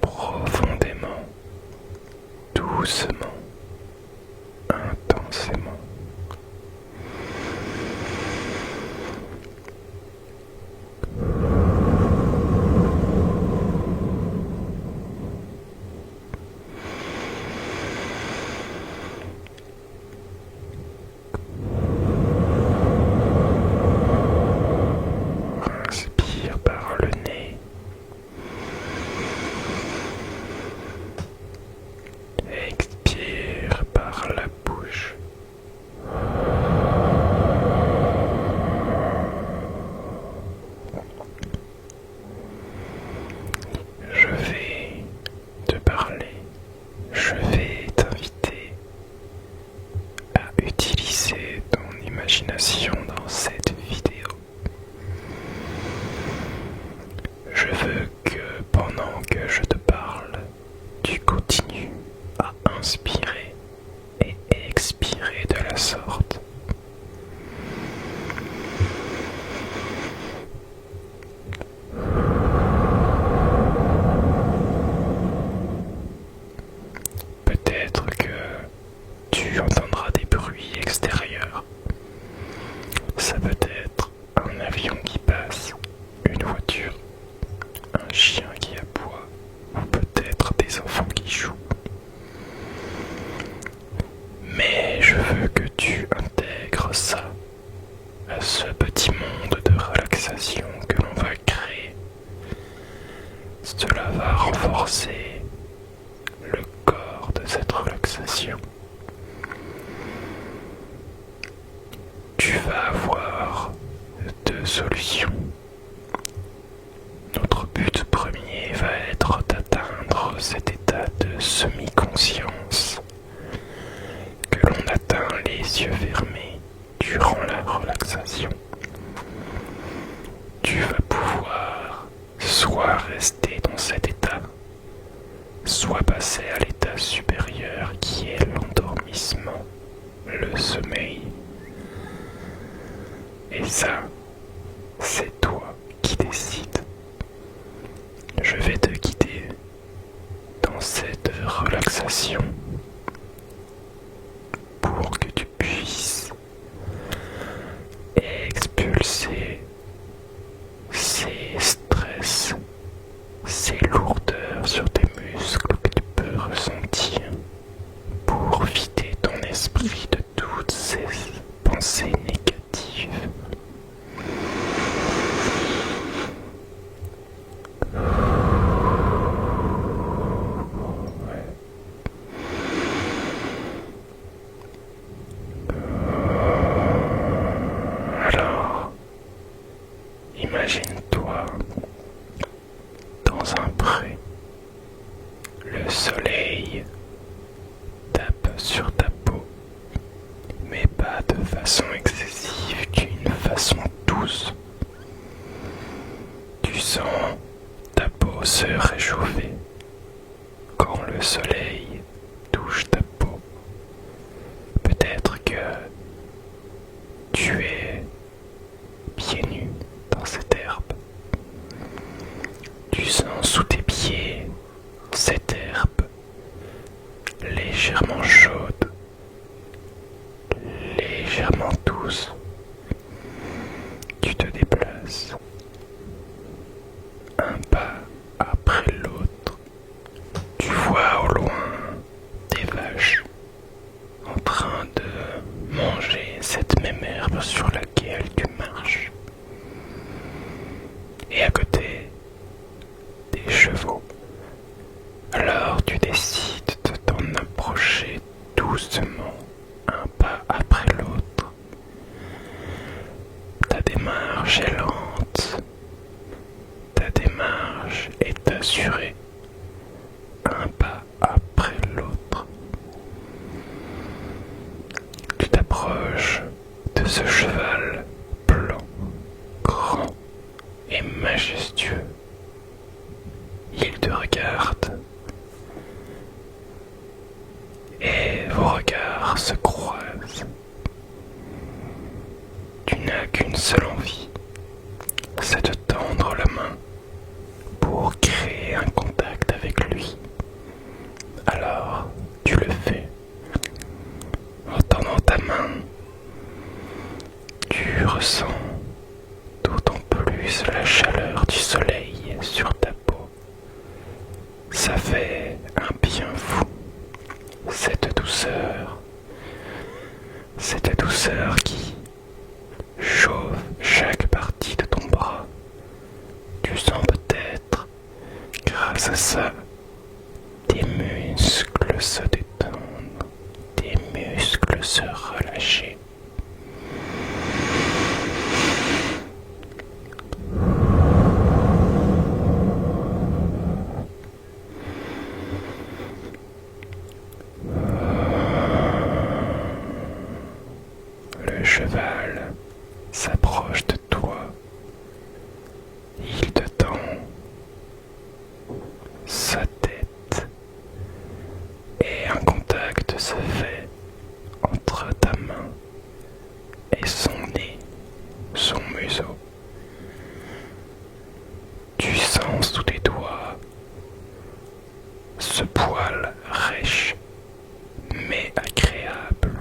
Profondément, doucement, intensément. Inspire par le nez. Expire par la bouche. Je vais te parler. Je vais t'inviter à utiliser ton imagination dans cette vidéo. Je veux que pendant que je te parle, tu continues à inspirer et expirer de la sorte. Peut-être que tu entendras des bruits extérieurs. Ça peut être un avion qui passe, une voiture, un chien qui aboie, ou peut-être des enfants qui jouent. Mais je veux que tu intègres ça à ce petit monde de relaxation que l'on va créer. Cela va renforcer le corps de cette relaxation. Tu vas avoir deux solutions. Notre but premier va être d'atteindre cet état de semi-conscience que l'on atteint les yeux fermés durant la relaxation. Tu vas pouvoir soit rester dans cet état, soit passer à l'état supérieur qui est l'endormissement, le sommeil. Et ça, c'est toi qui décides. Je vais te guider dans cette relaxation pour que tu puisses expulser ces stress, ces lourdeurs sur tes muscles que tu peux ressentir pour vider ton esprit de toutes ces pensées négatives. Ouais. Imagine-toi dans un pré. Le soleil tape sur ta peau, mais pas de façon excessive, d'une façon douce. Tu sens ta peau se réchauffer quand le soleil touche ta peau. Peut-être que tu es pieds nus dans cette herbe. Tu sens sous tes pieds cette herbe légèrement chaude, légèrement douce. Tu te déplaces un pas après l'autre. Tu vois au loin des vaches en train de manger cette même herbe sur laquelle tu marches. Et à côté, des chevaux. Alors tu décides de t'en approcher doucement, un pas après l'autre. Ta démarche est lente, ta démarche est assurée, un pas après l'autre. Tu t'approches de ce cheval blanc, grand et majestueux. Il te regarde et vos regards se croisent. Tu n'as qu'une seule envie, c'est de tendre la main pour créer un contact avec lui. Alors, tu le fais. En tendant ta main, tu ressens d'autant plus la chaleur du soleil sur ta peau. Ça fait un bien fou, cette douceur qui chauffe chaque partie de ton bras. Tu sens peut-être, grâce à ça, tes muscles se détendre, tes muscles se relâcher. Le cheval s'approche de toi. Il te tend sa tête et un contact se fait entre ta main et son nez, son museau. Tu sens sous tes doigts ce poil rêche mais agréable.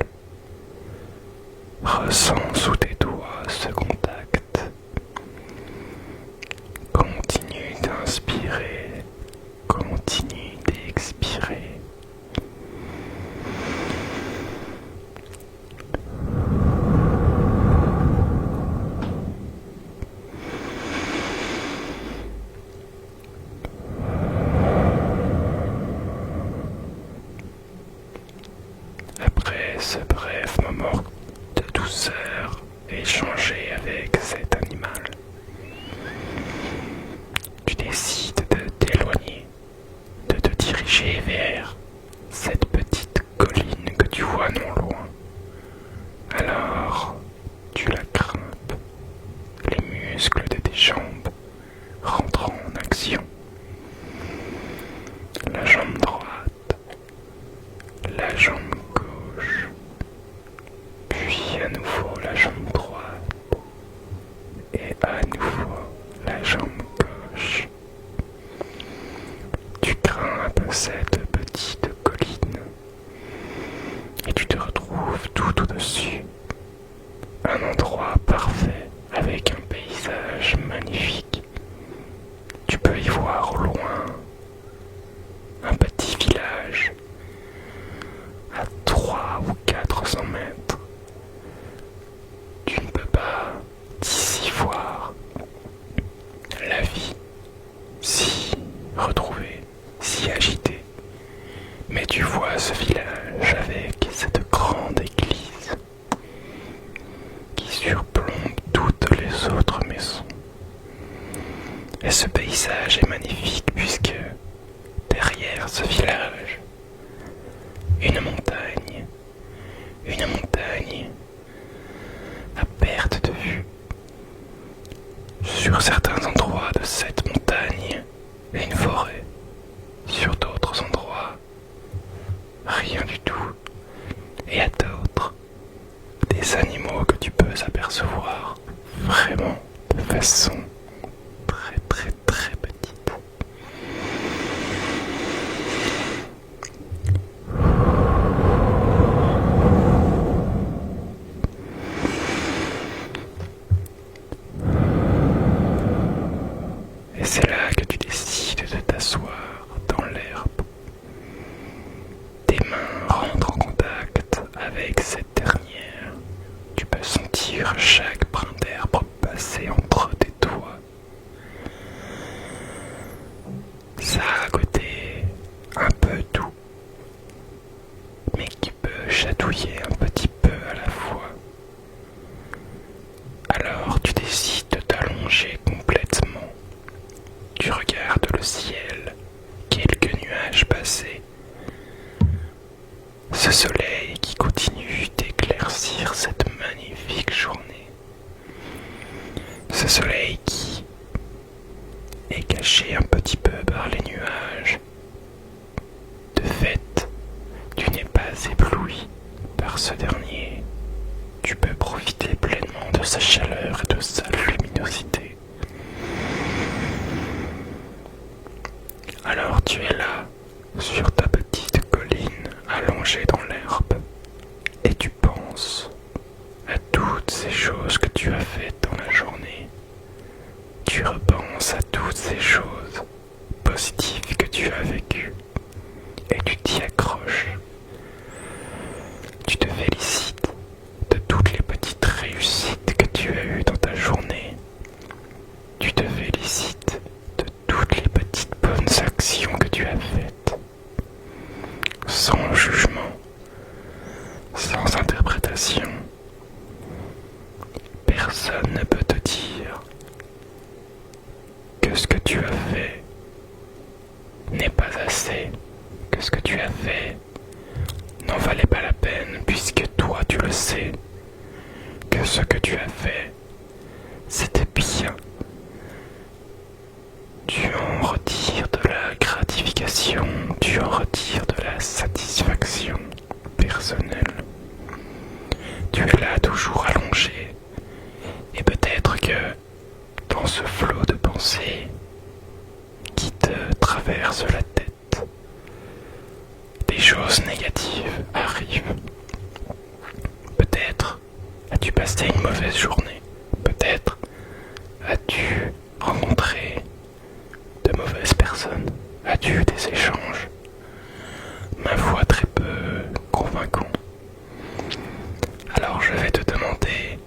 Ressens sous tes doigts ce contact. Continue d'inspirer, continue d'expirer. Après ce bref moment de douceur échangé avec cet animal, tu décides de t'éloigner, de te diriger vers cette petite colline que tu vois non loin. Alors, tu la grimpes, les muscles de tes jambes rentrent en action. La jambe droite, la jambe gauche, puis à nouveau la jambe droite et à nouveau la jambe gauche. Tu grimpes cette petite colline et tu te retrouves tout au-dessus. Un endroit parfait avec un paysage magnifique. Et ce paysage est magnifique puisque derrière ce village, une montagne à perte de vue. Sur certains endroits de cette montagne, une forêt. Sur d'autres endroits, rien du tout. Et à d'autres, des animaux que tu peux apercevoir vraiment de façon très très très petite. Et c'est là que tu décides de t'asseoir dans l'herbe. Tes mains rentrent en contact avec cette dernière. Tu peux sentir chaque brin d'herbe passer entre tes doigts. Ça a un côté un peu doux, mais qui peut chatouiller un petit peu à la fois. Alors tu décides de t'allonger complètement. Tu regardes le ciel, quelques nuages passés. Ce soleil qui continue d'éclaircir cette magnifique journée. Ce soleil qui est caché un petit peu par les nuages. De fait, tu n'es pas ébloui par ce dernier. Tu peux profiter pleinement de sa chaleur et de sa luminosité. Alors tu es là, sur ta petite colline, allongée dans l'herbe, et tu penses à toutes ces choses que tu as faites dans la journée. Tu repenses à toutes ces choses positives que tu as vécues, et tu t'y accroches. Tu te félicites de toutes les petites réussites que tu as eues dans ta journée. Tu te félicites de toutes les petites bonnes actions que tu as faites, sans jugement, sans interprétation. Personne ne peut te dire que ce que tu as fait n'est pas assez, que ce que tu as fait n'en valait pas la peine, puisque toi tu le sais, que ce que tu as fait, c'était bien. Tu en retires de la gratification, tu en retires de la satisfaction personnelle. Tu es là toujours allongé, et peut-être que dans ce flot de pensées qui te traverse la tête, des choses négatives arrivent. Peut-être as-tu passé une mauvaise journée, peut-être as-tu rencontré de mauvaises personnes, as-tu eu des échanges, ma foi très peu convaincants. Alors je vais te demander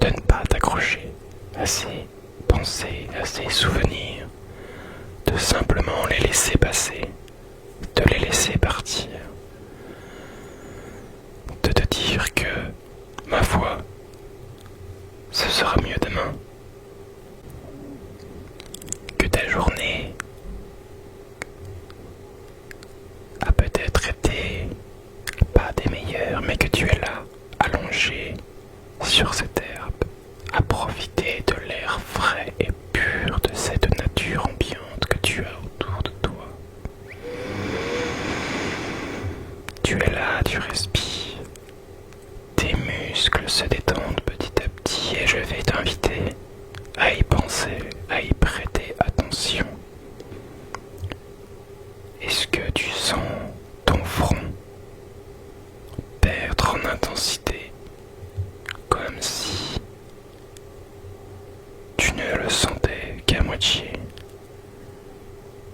de ne pas t'accrocher à ces pensées, à ces souvenirs, de simplement les laisser passer, de les laisser partir, de te dire que, ma foi, ce sera mieux demain, que ta journée a peut-être été pas des meilleures, mais que tu es là, allongé sur cette herbe, à profiter de l'air frais et pur de cette nature ambiante que tu as autour de toi. Tu es là, tu respires, tes muscles se détendent petit à petit et je vais t'inviter à y penser, à y prêter attention. Est-ce que tu sens ton front perdre en intensité, comme si tu ne le sentais qu'à moitié?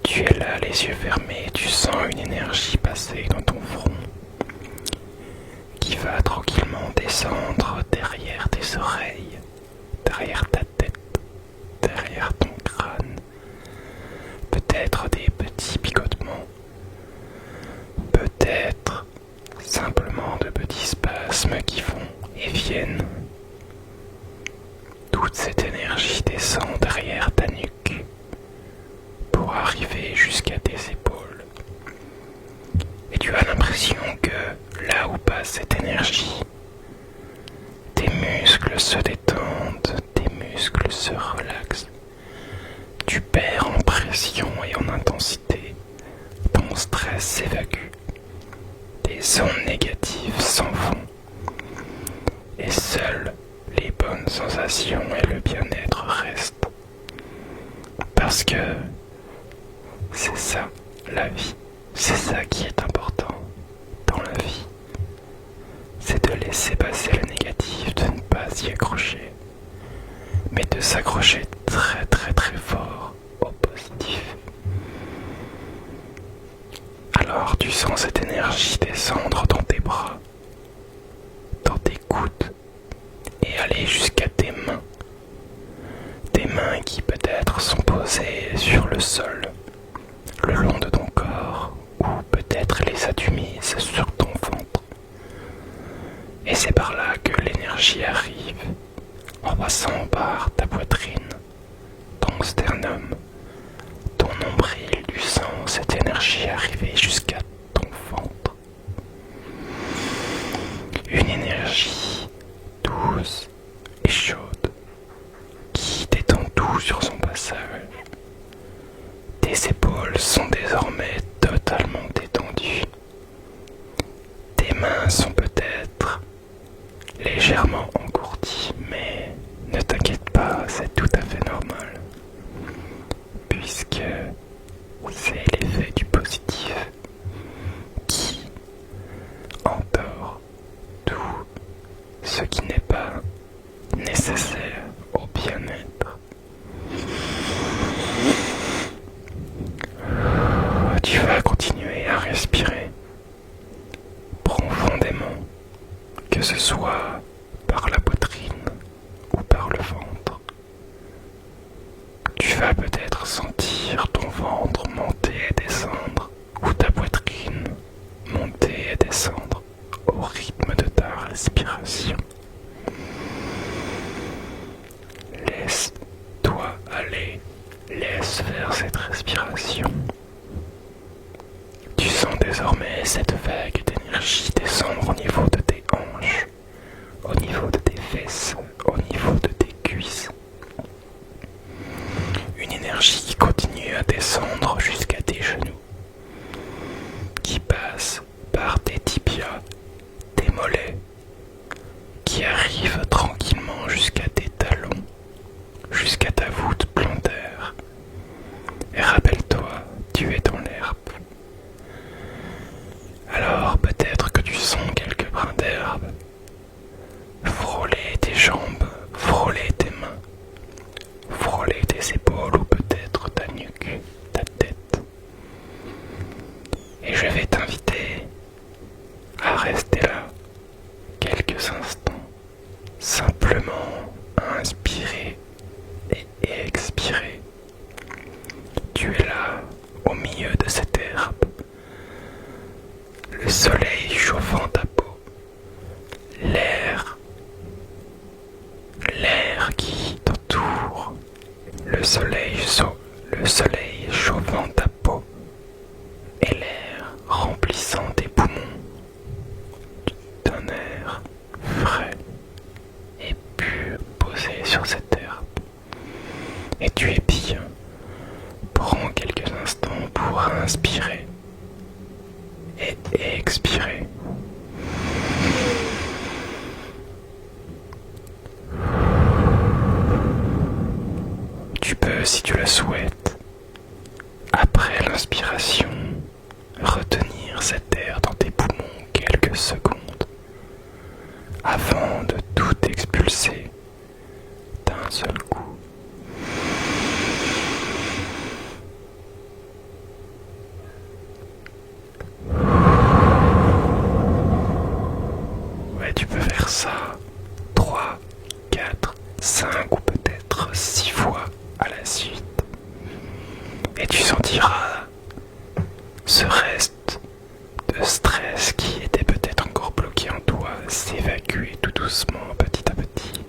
Tu es là, les yeux fermés, tu sens une énergie passer dans ton front qui va tranquillement descendre derrière tes oreilles, derrière ta tête, derrière ton crâne. Peut-être des petits picotements, peut-être simplement de petits spasmes qui vont et viennent. Toute cette énergie descend derrière ta nuque, arriver jusqu'à tes épaules. Et tu as l'impression que là où passe cette énergie, tes muscles se détendent, tes muscles se relaxent. Tu perds en pression et en intensité, ton stress s'évacue, tes ondes négatives s'en vont, et seules les bonnes sensations et le bien-être restent. Parce que c'est ça la vie, c'est ça qui est important dans la vie. C'est de laisser passer le négatif, de ne pas s'y accrocher, mais de s'accrocher très très très fort au positif. Alors tu sens cette énergie descendre dans tes bras, dans tes coudes, et aller jusqu'à tes mains. Tes mains qui peut-être sont posées sur le sol, le long de ton corps, ou peut-être les as-tu mises sur ton ventre. Et c'est par là que l'énergie arrive, en passant par ta poitrine, ton sternum, ton nombril, tu sens cette énergie arriver jusqu'à ton ventre. Une énergie douce et chaude qui détend tout sur son passage. Tes épaules sont désormais totalement détendues. Tes mains sont peut-être légèrement engourdies, mais ne t'inquiète pas, c'est tout à fait normal, puisque c'est l'effet du positif qui endort tout ce qui n'est pas nécessaire au bien-être. Tu vas continuer à respirer profondément, que ce soit par la poitrine ou par le ventre. Tu vas peut-être sentir ton ventre monter et descendre, ou ta poitrine monter et descendre au rythme de ta respiration. Laisse-toi aller, laisse faire cette respiration. Tu sens désormais cette vague d'énergie descendre au niveau de tes hanches, au niveau de tes fesses, au niveau de tes cuisses. Une énergie qui continue à descendre jusqu'à tes genoux, qui passe par tes tibias, tes mollets, qui arrive tranquillement jusqu'à tes talons, jusqu'à ta voûte plantaire. Et rappelle-toi, tu es dans l'herbe. Alors peut-être que tu sens quelques brins d'herbe frôler tes jambes, frôler tes mains, frôler tes épaules ou peut-être ta nuque, ta tête. Et je vais t'inviter à rester là quelques instants, simplement à inspirer et expirer. Tu es là au milieu de cette herbe, le soleil chauffant ta peau, l'air qui t'entoure, le soleil chauffant ta peau et l'air remplissant tes poumons d'un air frais et pur posé sur cette herbe. Et tu es bien. Prends quelques instants pour inspirer et expirer. Tu peux, si tu le souhaites, après l'inspiration, retenir cet air dans tes poumons quelques secondes avant de tout expulser d'un seul coup. Ouais, tu peux faire ça 3, 4, 5 ou peut-être 6 fois à la suite. Et tu sentiras ce reste de stress qui était peut-être encore bloqué en toi s'évacuer tout doucement, petit à petit.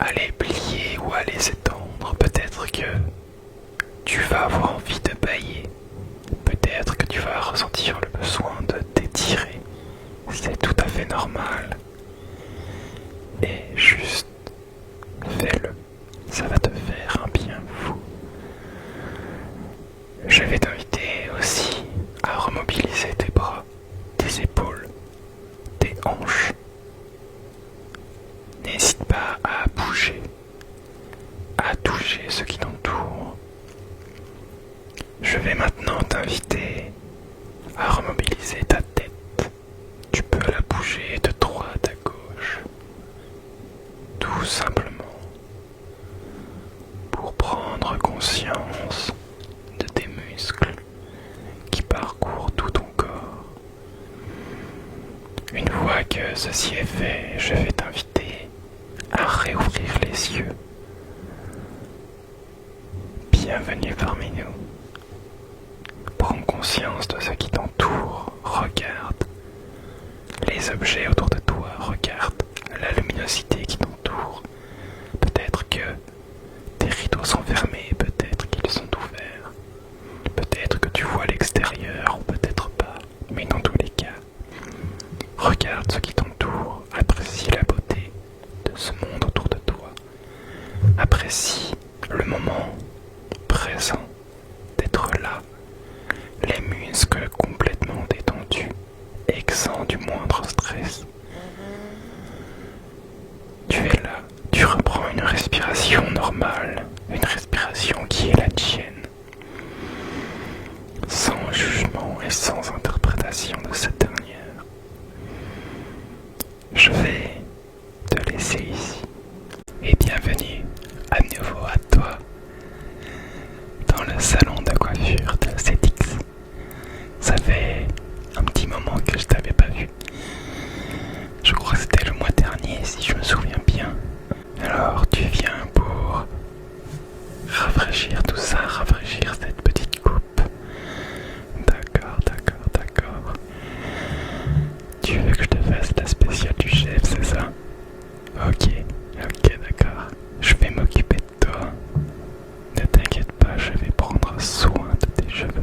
à les plier ou à les étendre. Peut-être que tu vas avoir envie de bâiller. Peut-être que tu vas ressentir le besoin de t'étirer. C'est tout à fait normal. Et juste fais-le. Ça va te faire un bien fou. Je vais t'inviter aussi à remobiliser tes bras, tes épaules, tes hanches. N'hésite pas à bouger, à toucher ce qui t'entoure. Je vais maintenant t'inviter à remobiliser ta tête. Tu peux la bouger de droite à gauche, tout simplement pour prendre conscience de tes muscles qui parcourent tout ton corps. Une fois que ceci est fait, je vais t'inviter à réouvrir les yeux. Bienvenue parmi nous. Prends conscience de ce qui t'entoure. Regarde les objets autour de toi. Regarde la luminosité qui t'entoure. Peut-être que tes rideaux sont fermés, peut-être qu'ils sont ouverts. Peut-être que tu vois l'extérieur, ou peut-être pas. Mais dans tous les cas, regarde ce qui t'entoure. Apprécie la beauté de ce monde autour de toi. Apprécie le moment présent d'être là. Les muscles complètement détendus, exempts du moindre stress. Tu es là, tu reprends une respiration normale, une respiration qui est la tienne, sans jugement et sans interprétation de cette dernière. Je vais te laisser ici, et bienvenue à nouveau à toi, dans le salon de coiffure de Cetix. Ça fait un petit moment que je t'avais pas vu. Je crois que c'était le mois dernier, si je me souviens bien. Alors tu viens pour rafraîchir tout ça, rafraîchir cette petite coupe. D'accord, d'accord, d'accord. Tu veux que je te fasse la spéciale du chef, c'est ça? Ok, ok, d'accord. Je vais m'occuper de toi. Ne t'inquiète pas, je vais prendre soin de tes cheveux.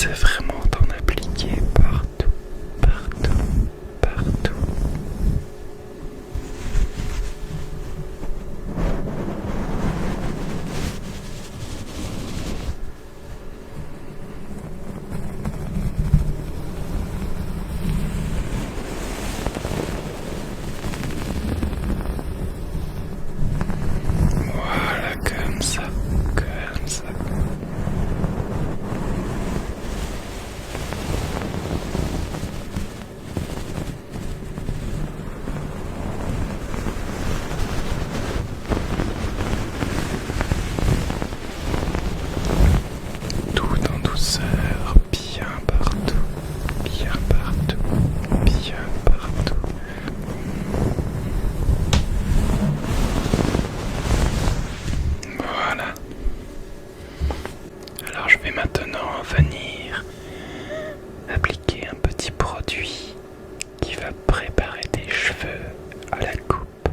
J'essaie vraiment d'en appliquer partout, partout, partout. Voilà, comme ça, comme ça. Tout en douceur, bien partout, bien partout, bien partout. Voilà. Alors je vais maintenant venir appliquer un petit produit qui va préparer tes cheveux à la coupe,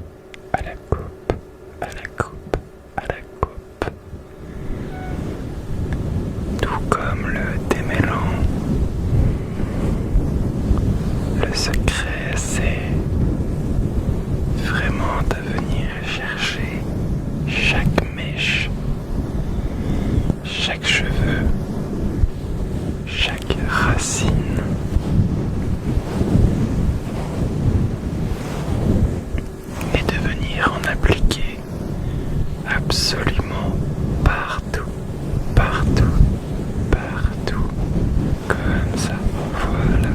à la coupe, à la coupe, à la coupe. Tout comme le démêlant. Le secret, c'est vraiment de venir chercher chaque mèche, chaque cheveu, chaque racine. Et de venir en appliquer absolument partout, partout, partout, comme ça, voilà.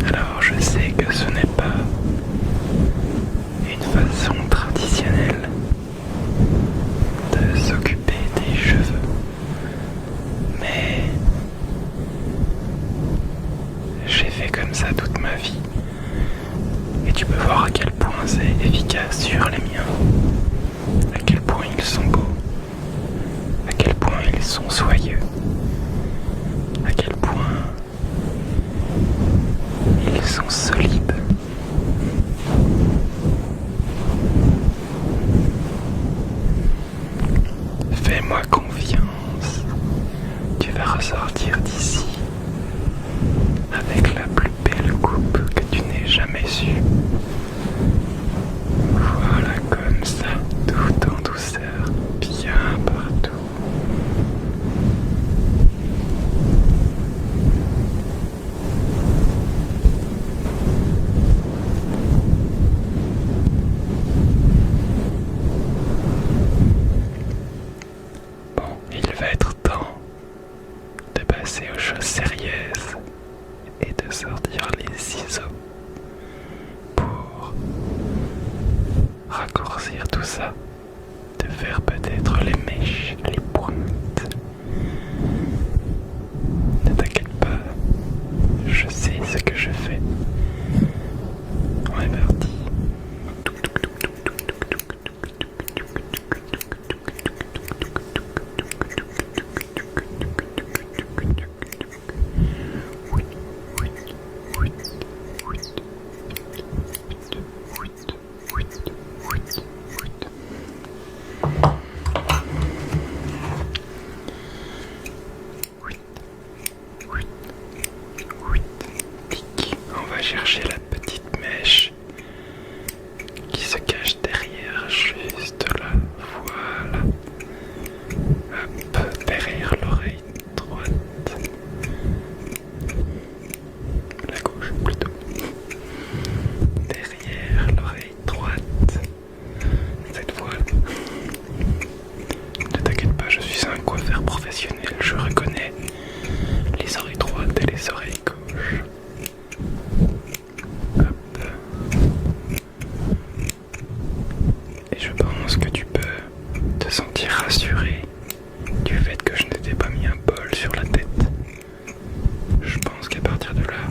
Alors je sais que ce n'est pas une façon traditionnelle de s'occuper des cheveux, mais j'ai fait comme ça toute ma vie et tu peux voir à quel point c'est efficace sur les miens, à quel point ils sont beaux, à quel point ils sont soyeux, à quel point ils sont solides. Fais-moi confiance, tu vas ressortir d'ici avec la plus belle coupe que tu n'aies jamais eue. Voilà, comme ça, tout en douceur, bien partout. Bon, il va être temps de passer aux choses sérieuses et de sortir les ciseaux pour raccourcir tout ça, de faire peut-être les mèches, les pointes. Ne t'inquiète pas, je sais ce que je fais. On est parti. On va chercher la petite mèche qui se cache derrière, juste là, voilà. Hop, derrière l'oreille droite. La gauche plutôt. Derrière l'oreille droite. Cette fois-là. Ne t'inquiète pas, je suis un coiffeur professionnel, je reconnais les oreilles droites et les oreilles gauches. Hop. Et je pense que tu peux te sentir rassuré du fait que je n'étais pas mis un bol sur la tête. Je pense qu'à partir de là,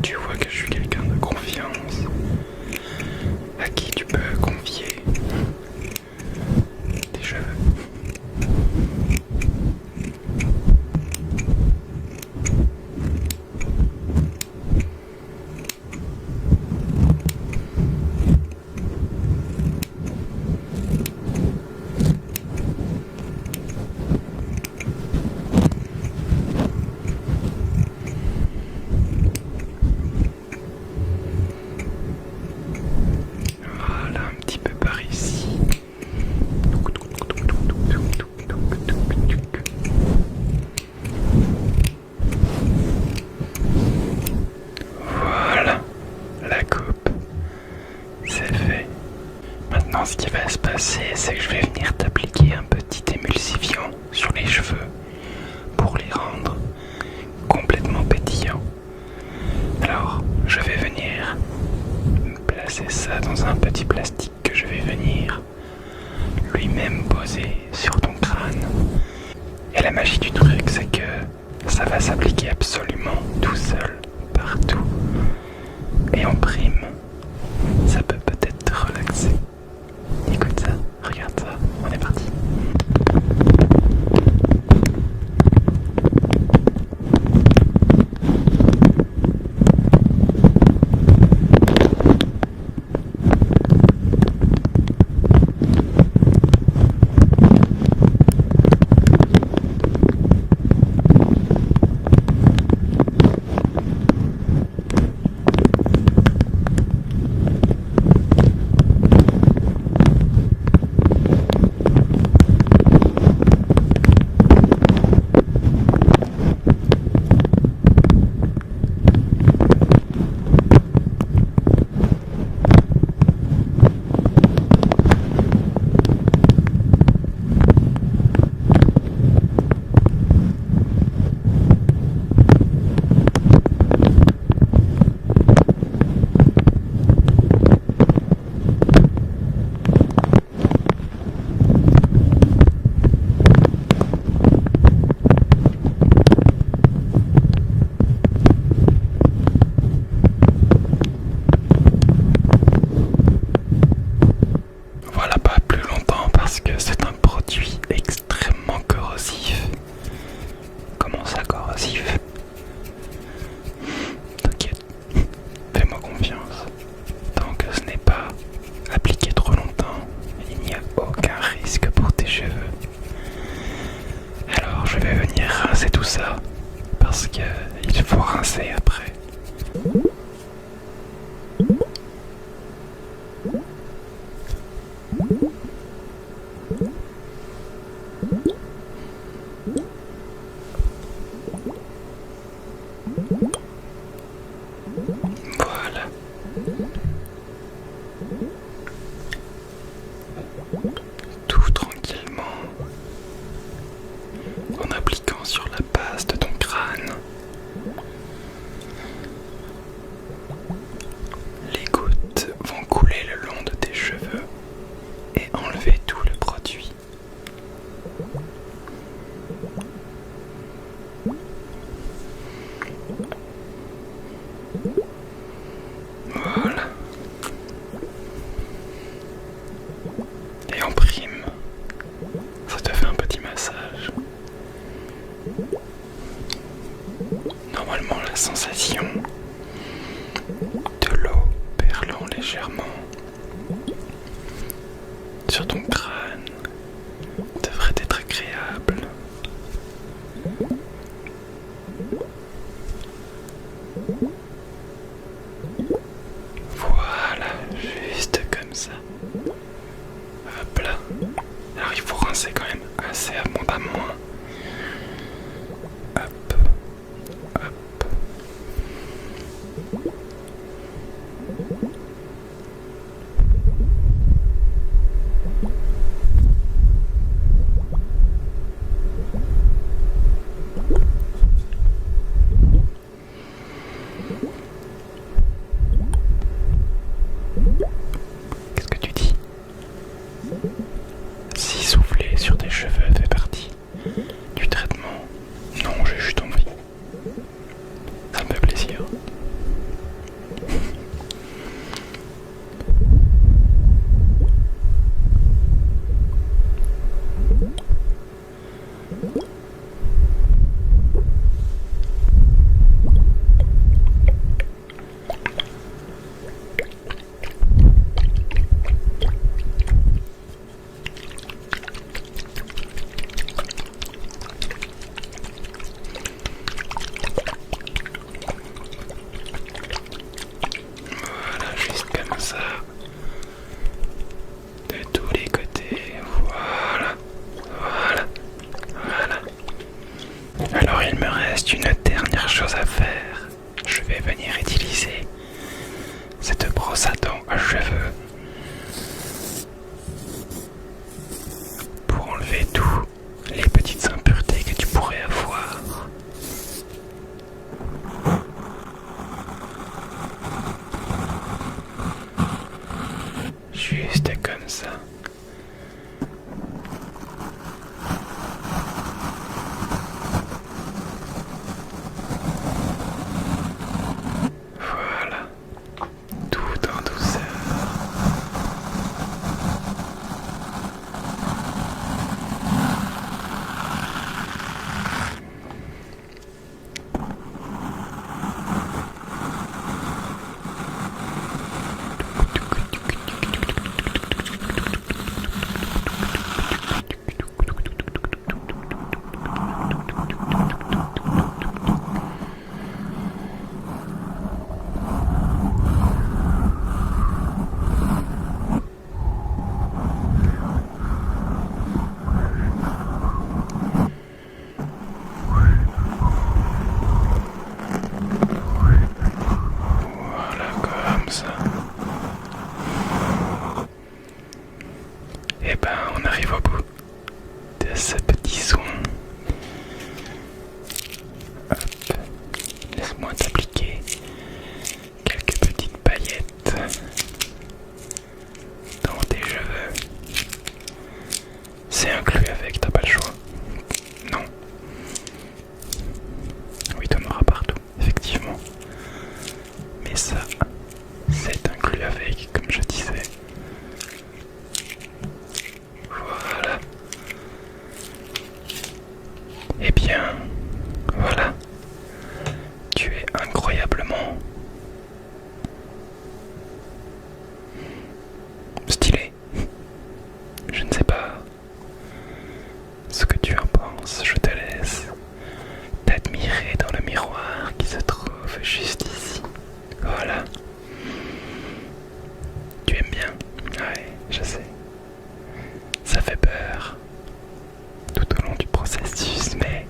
tu vois que je suis quelqu'un de confiance, à qui tu peux confier tes cheveux. Maintenant, ce qui va se passer, c'est que je vais venir t'appliquer un petit émulsifiant sur les cheveux pour les rendre complètement pétillants. Alors, je vais venir placer ça dans un petit plastique que je vais venir lui-même poser sur ton crâne. Et la magie du truc, c'est que ça va s'appliquer absolument tout seul, partout. Et en prime, ça peut peut-être te relaxer. Écoute ça, regarde ça, on est parti. Parce qu'il faut rincer après. Voilà. Tout tranquillement, en appliquant sur la base de ton crâne. Les gouttes vont couler le long de tes cheveux et enlever tout le produit. Voilà. Et en prime, ça te fait un petit massage. Normalement, la sensation de l'eau perlant légèrement sur ton crâne devrait être agréable. Voilà, juste comme ça. Hop là. Alors il faut rincer quand même assez abondamment. Hop, hop. Qu'est-ce que tu dis? Si souffler sur tes cheveux fait partie du traitement, non, j'ai juste envie. Ça me fait plaisir. Voilà, juste comme ça. De tous les côtés. Voilà. Voilà. Voilà. Alors il me reste une dernière chose à faire. Je vais venir utiliser cette brosse à dents à cheveux stylé. Je ne sais pas ce que tu en penses, je te laisse t'admirer dans le miroir qui se trouve juste ici. Voilà. Tu aimes bien? Ouais, je sais. Ça fait peur tout au long du processus, mais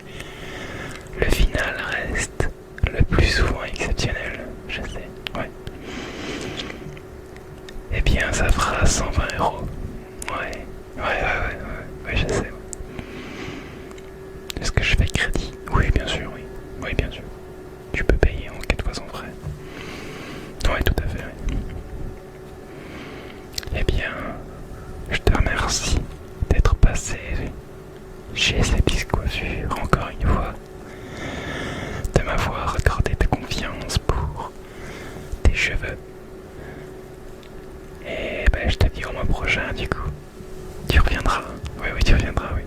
le final reste le plus souvent exceptionnel, je sais. Ouais. Eh bien, ça fera 120 €. Ouais, je sais. Est-ce que je fais crédit? Oui, bien sûr, oui. Oui, bien sûr. Tu peux payer en 4 fois sans frais. Oui, tout à fait, oui. Eh bien, je te remercie d'être passé chez ces Coiffure encore une fois, de m'avoir accordé ta confiance pour tes cheveux. Et ben, je te dis au mois prochain du coup. Tu reviendras. Oui, tu reviendras, oui.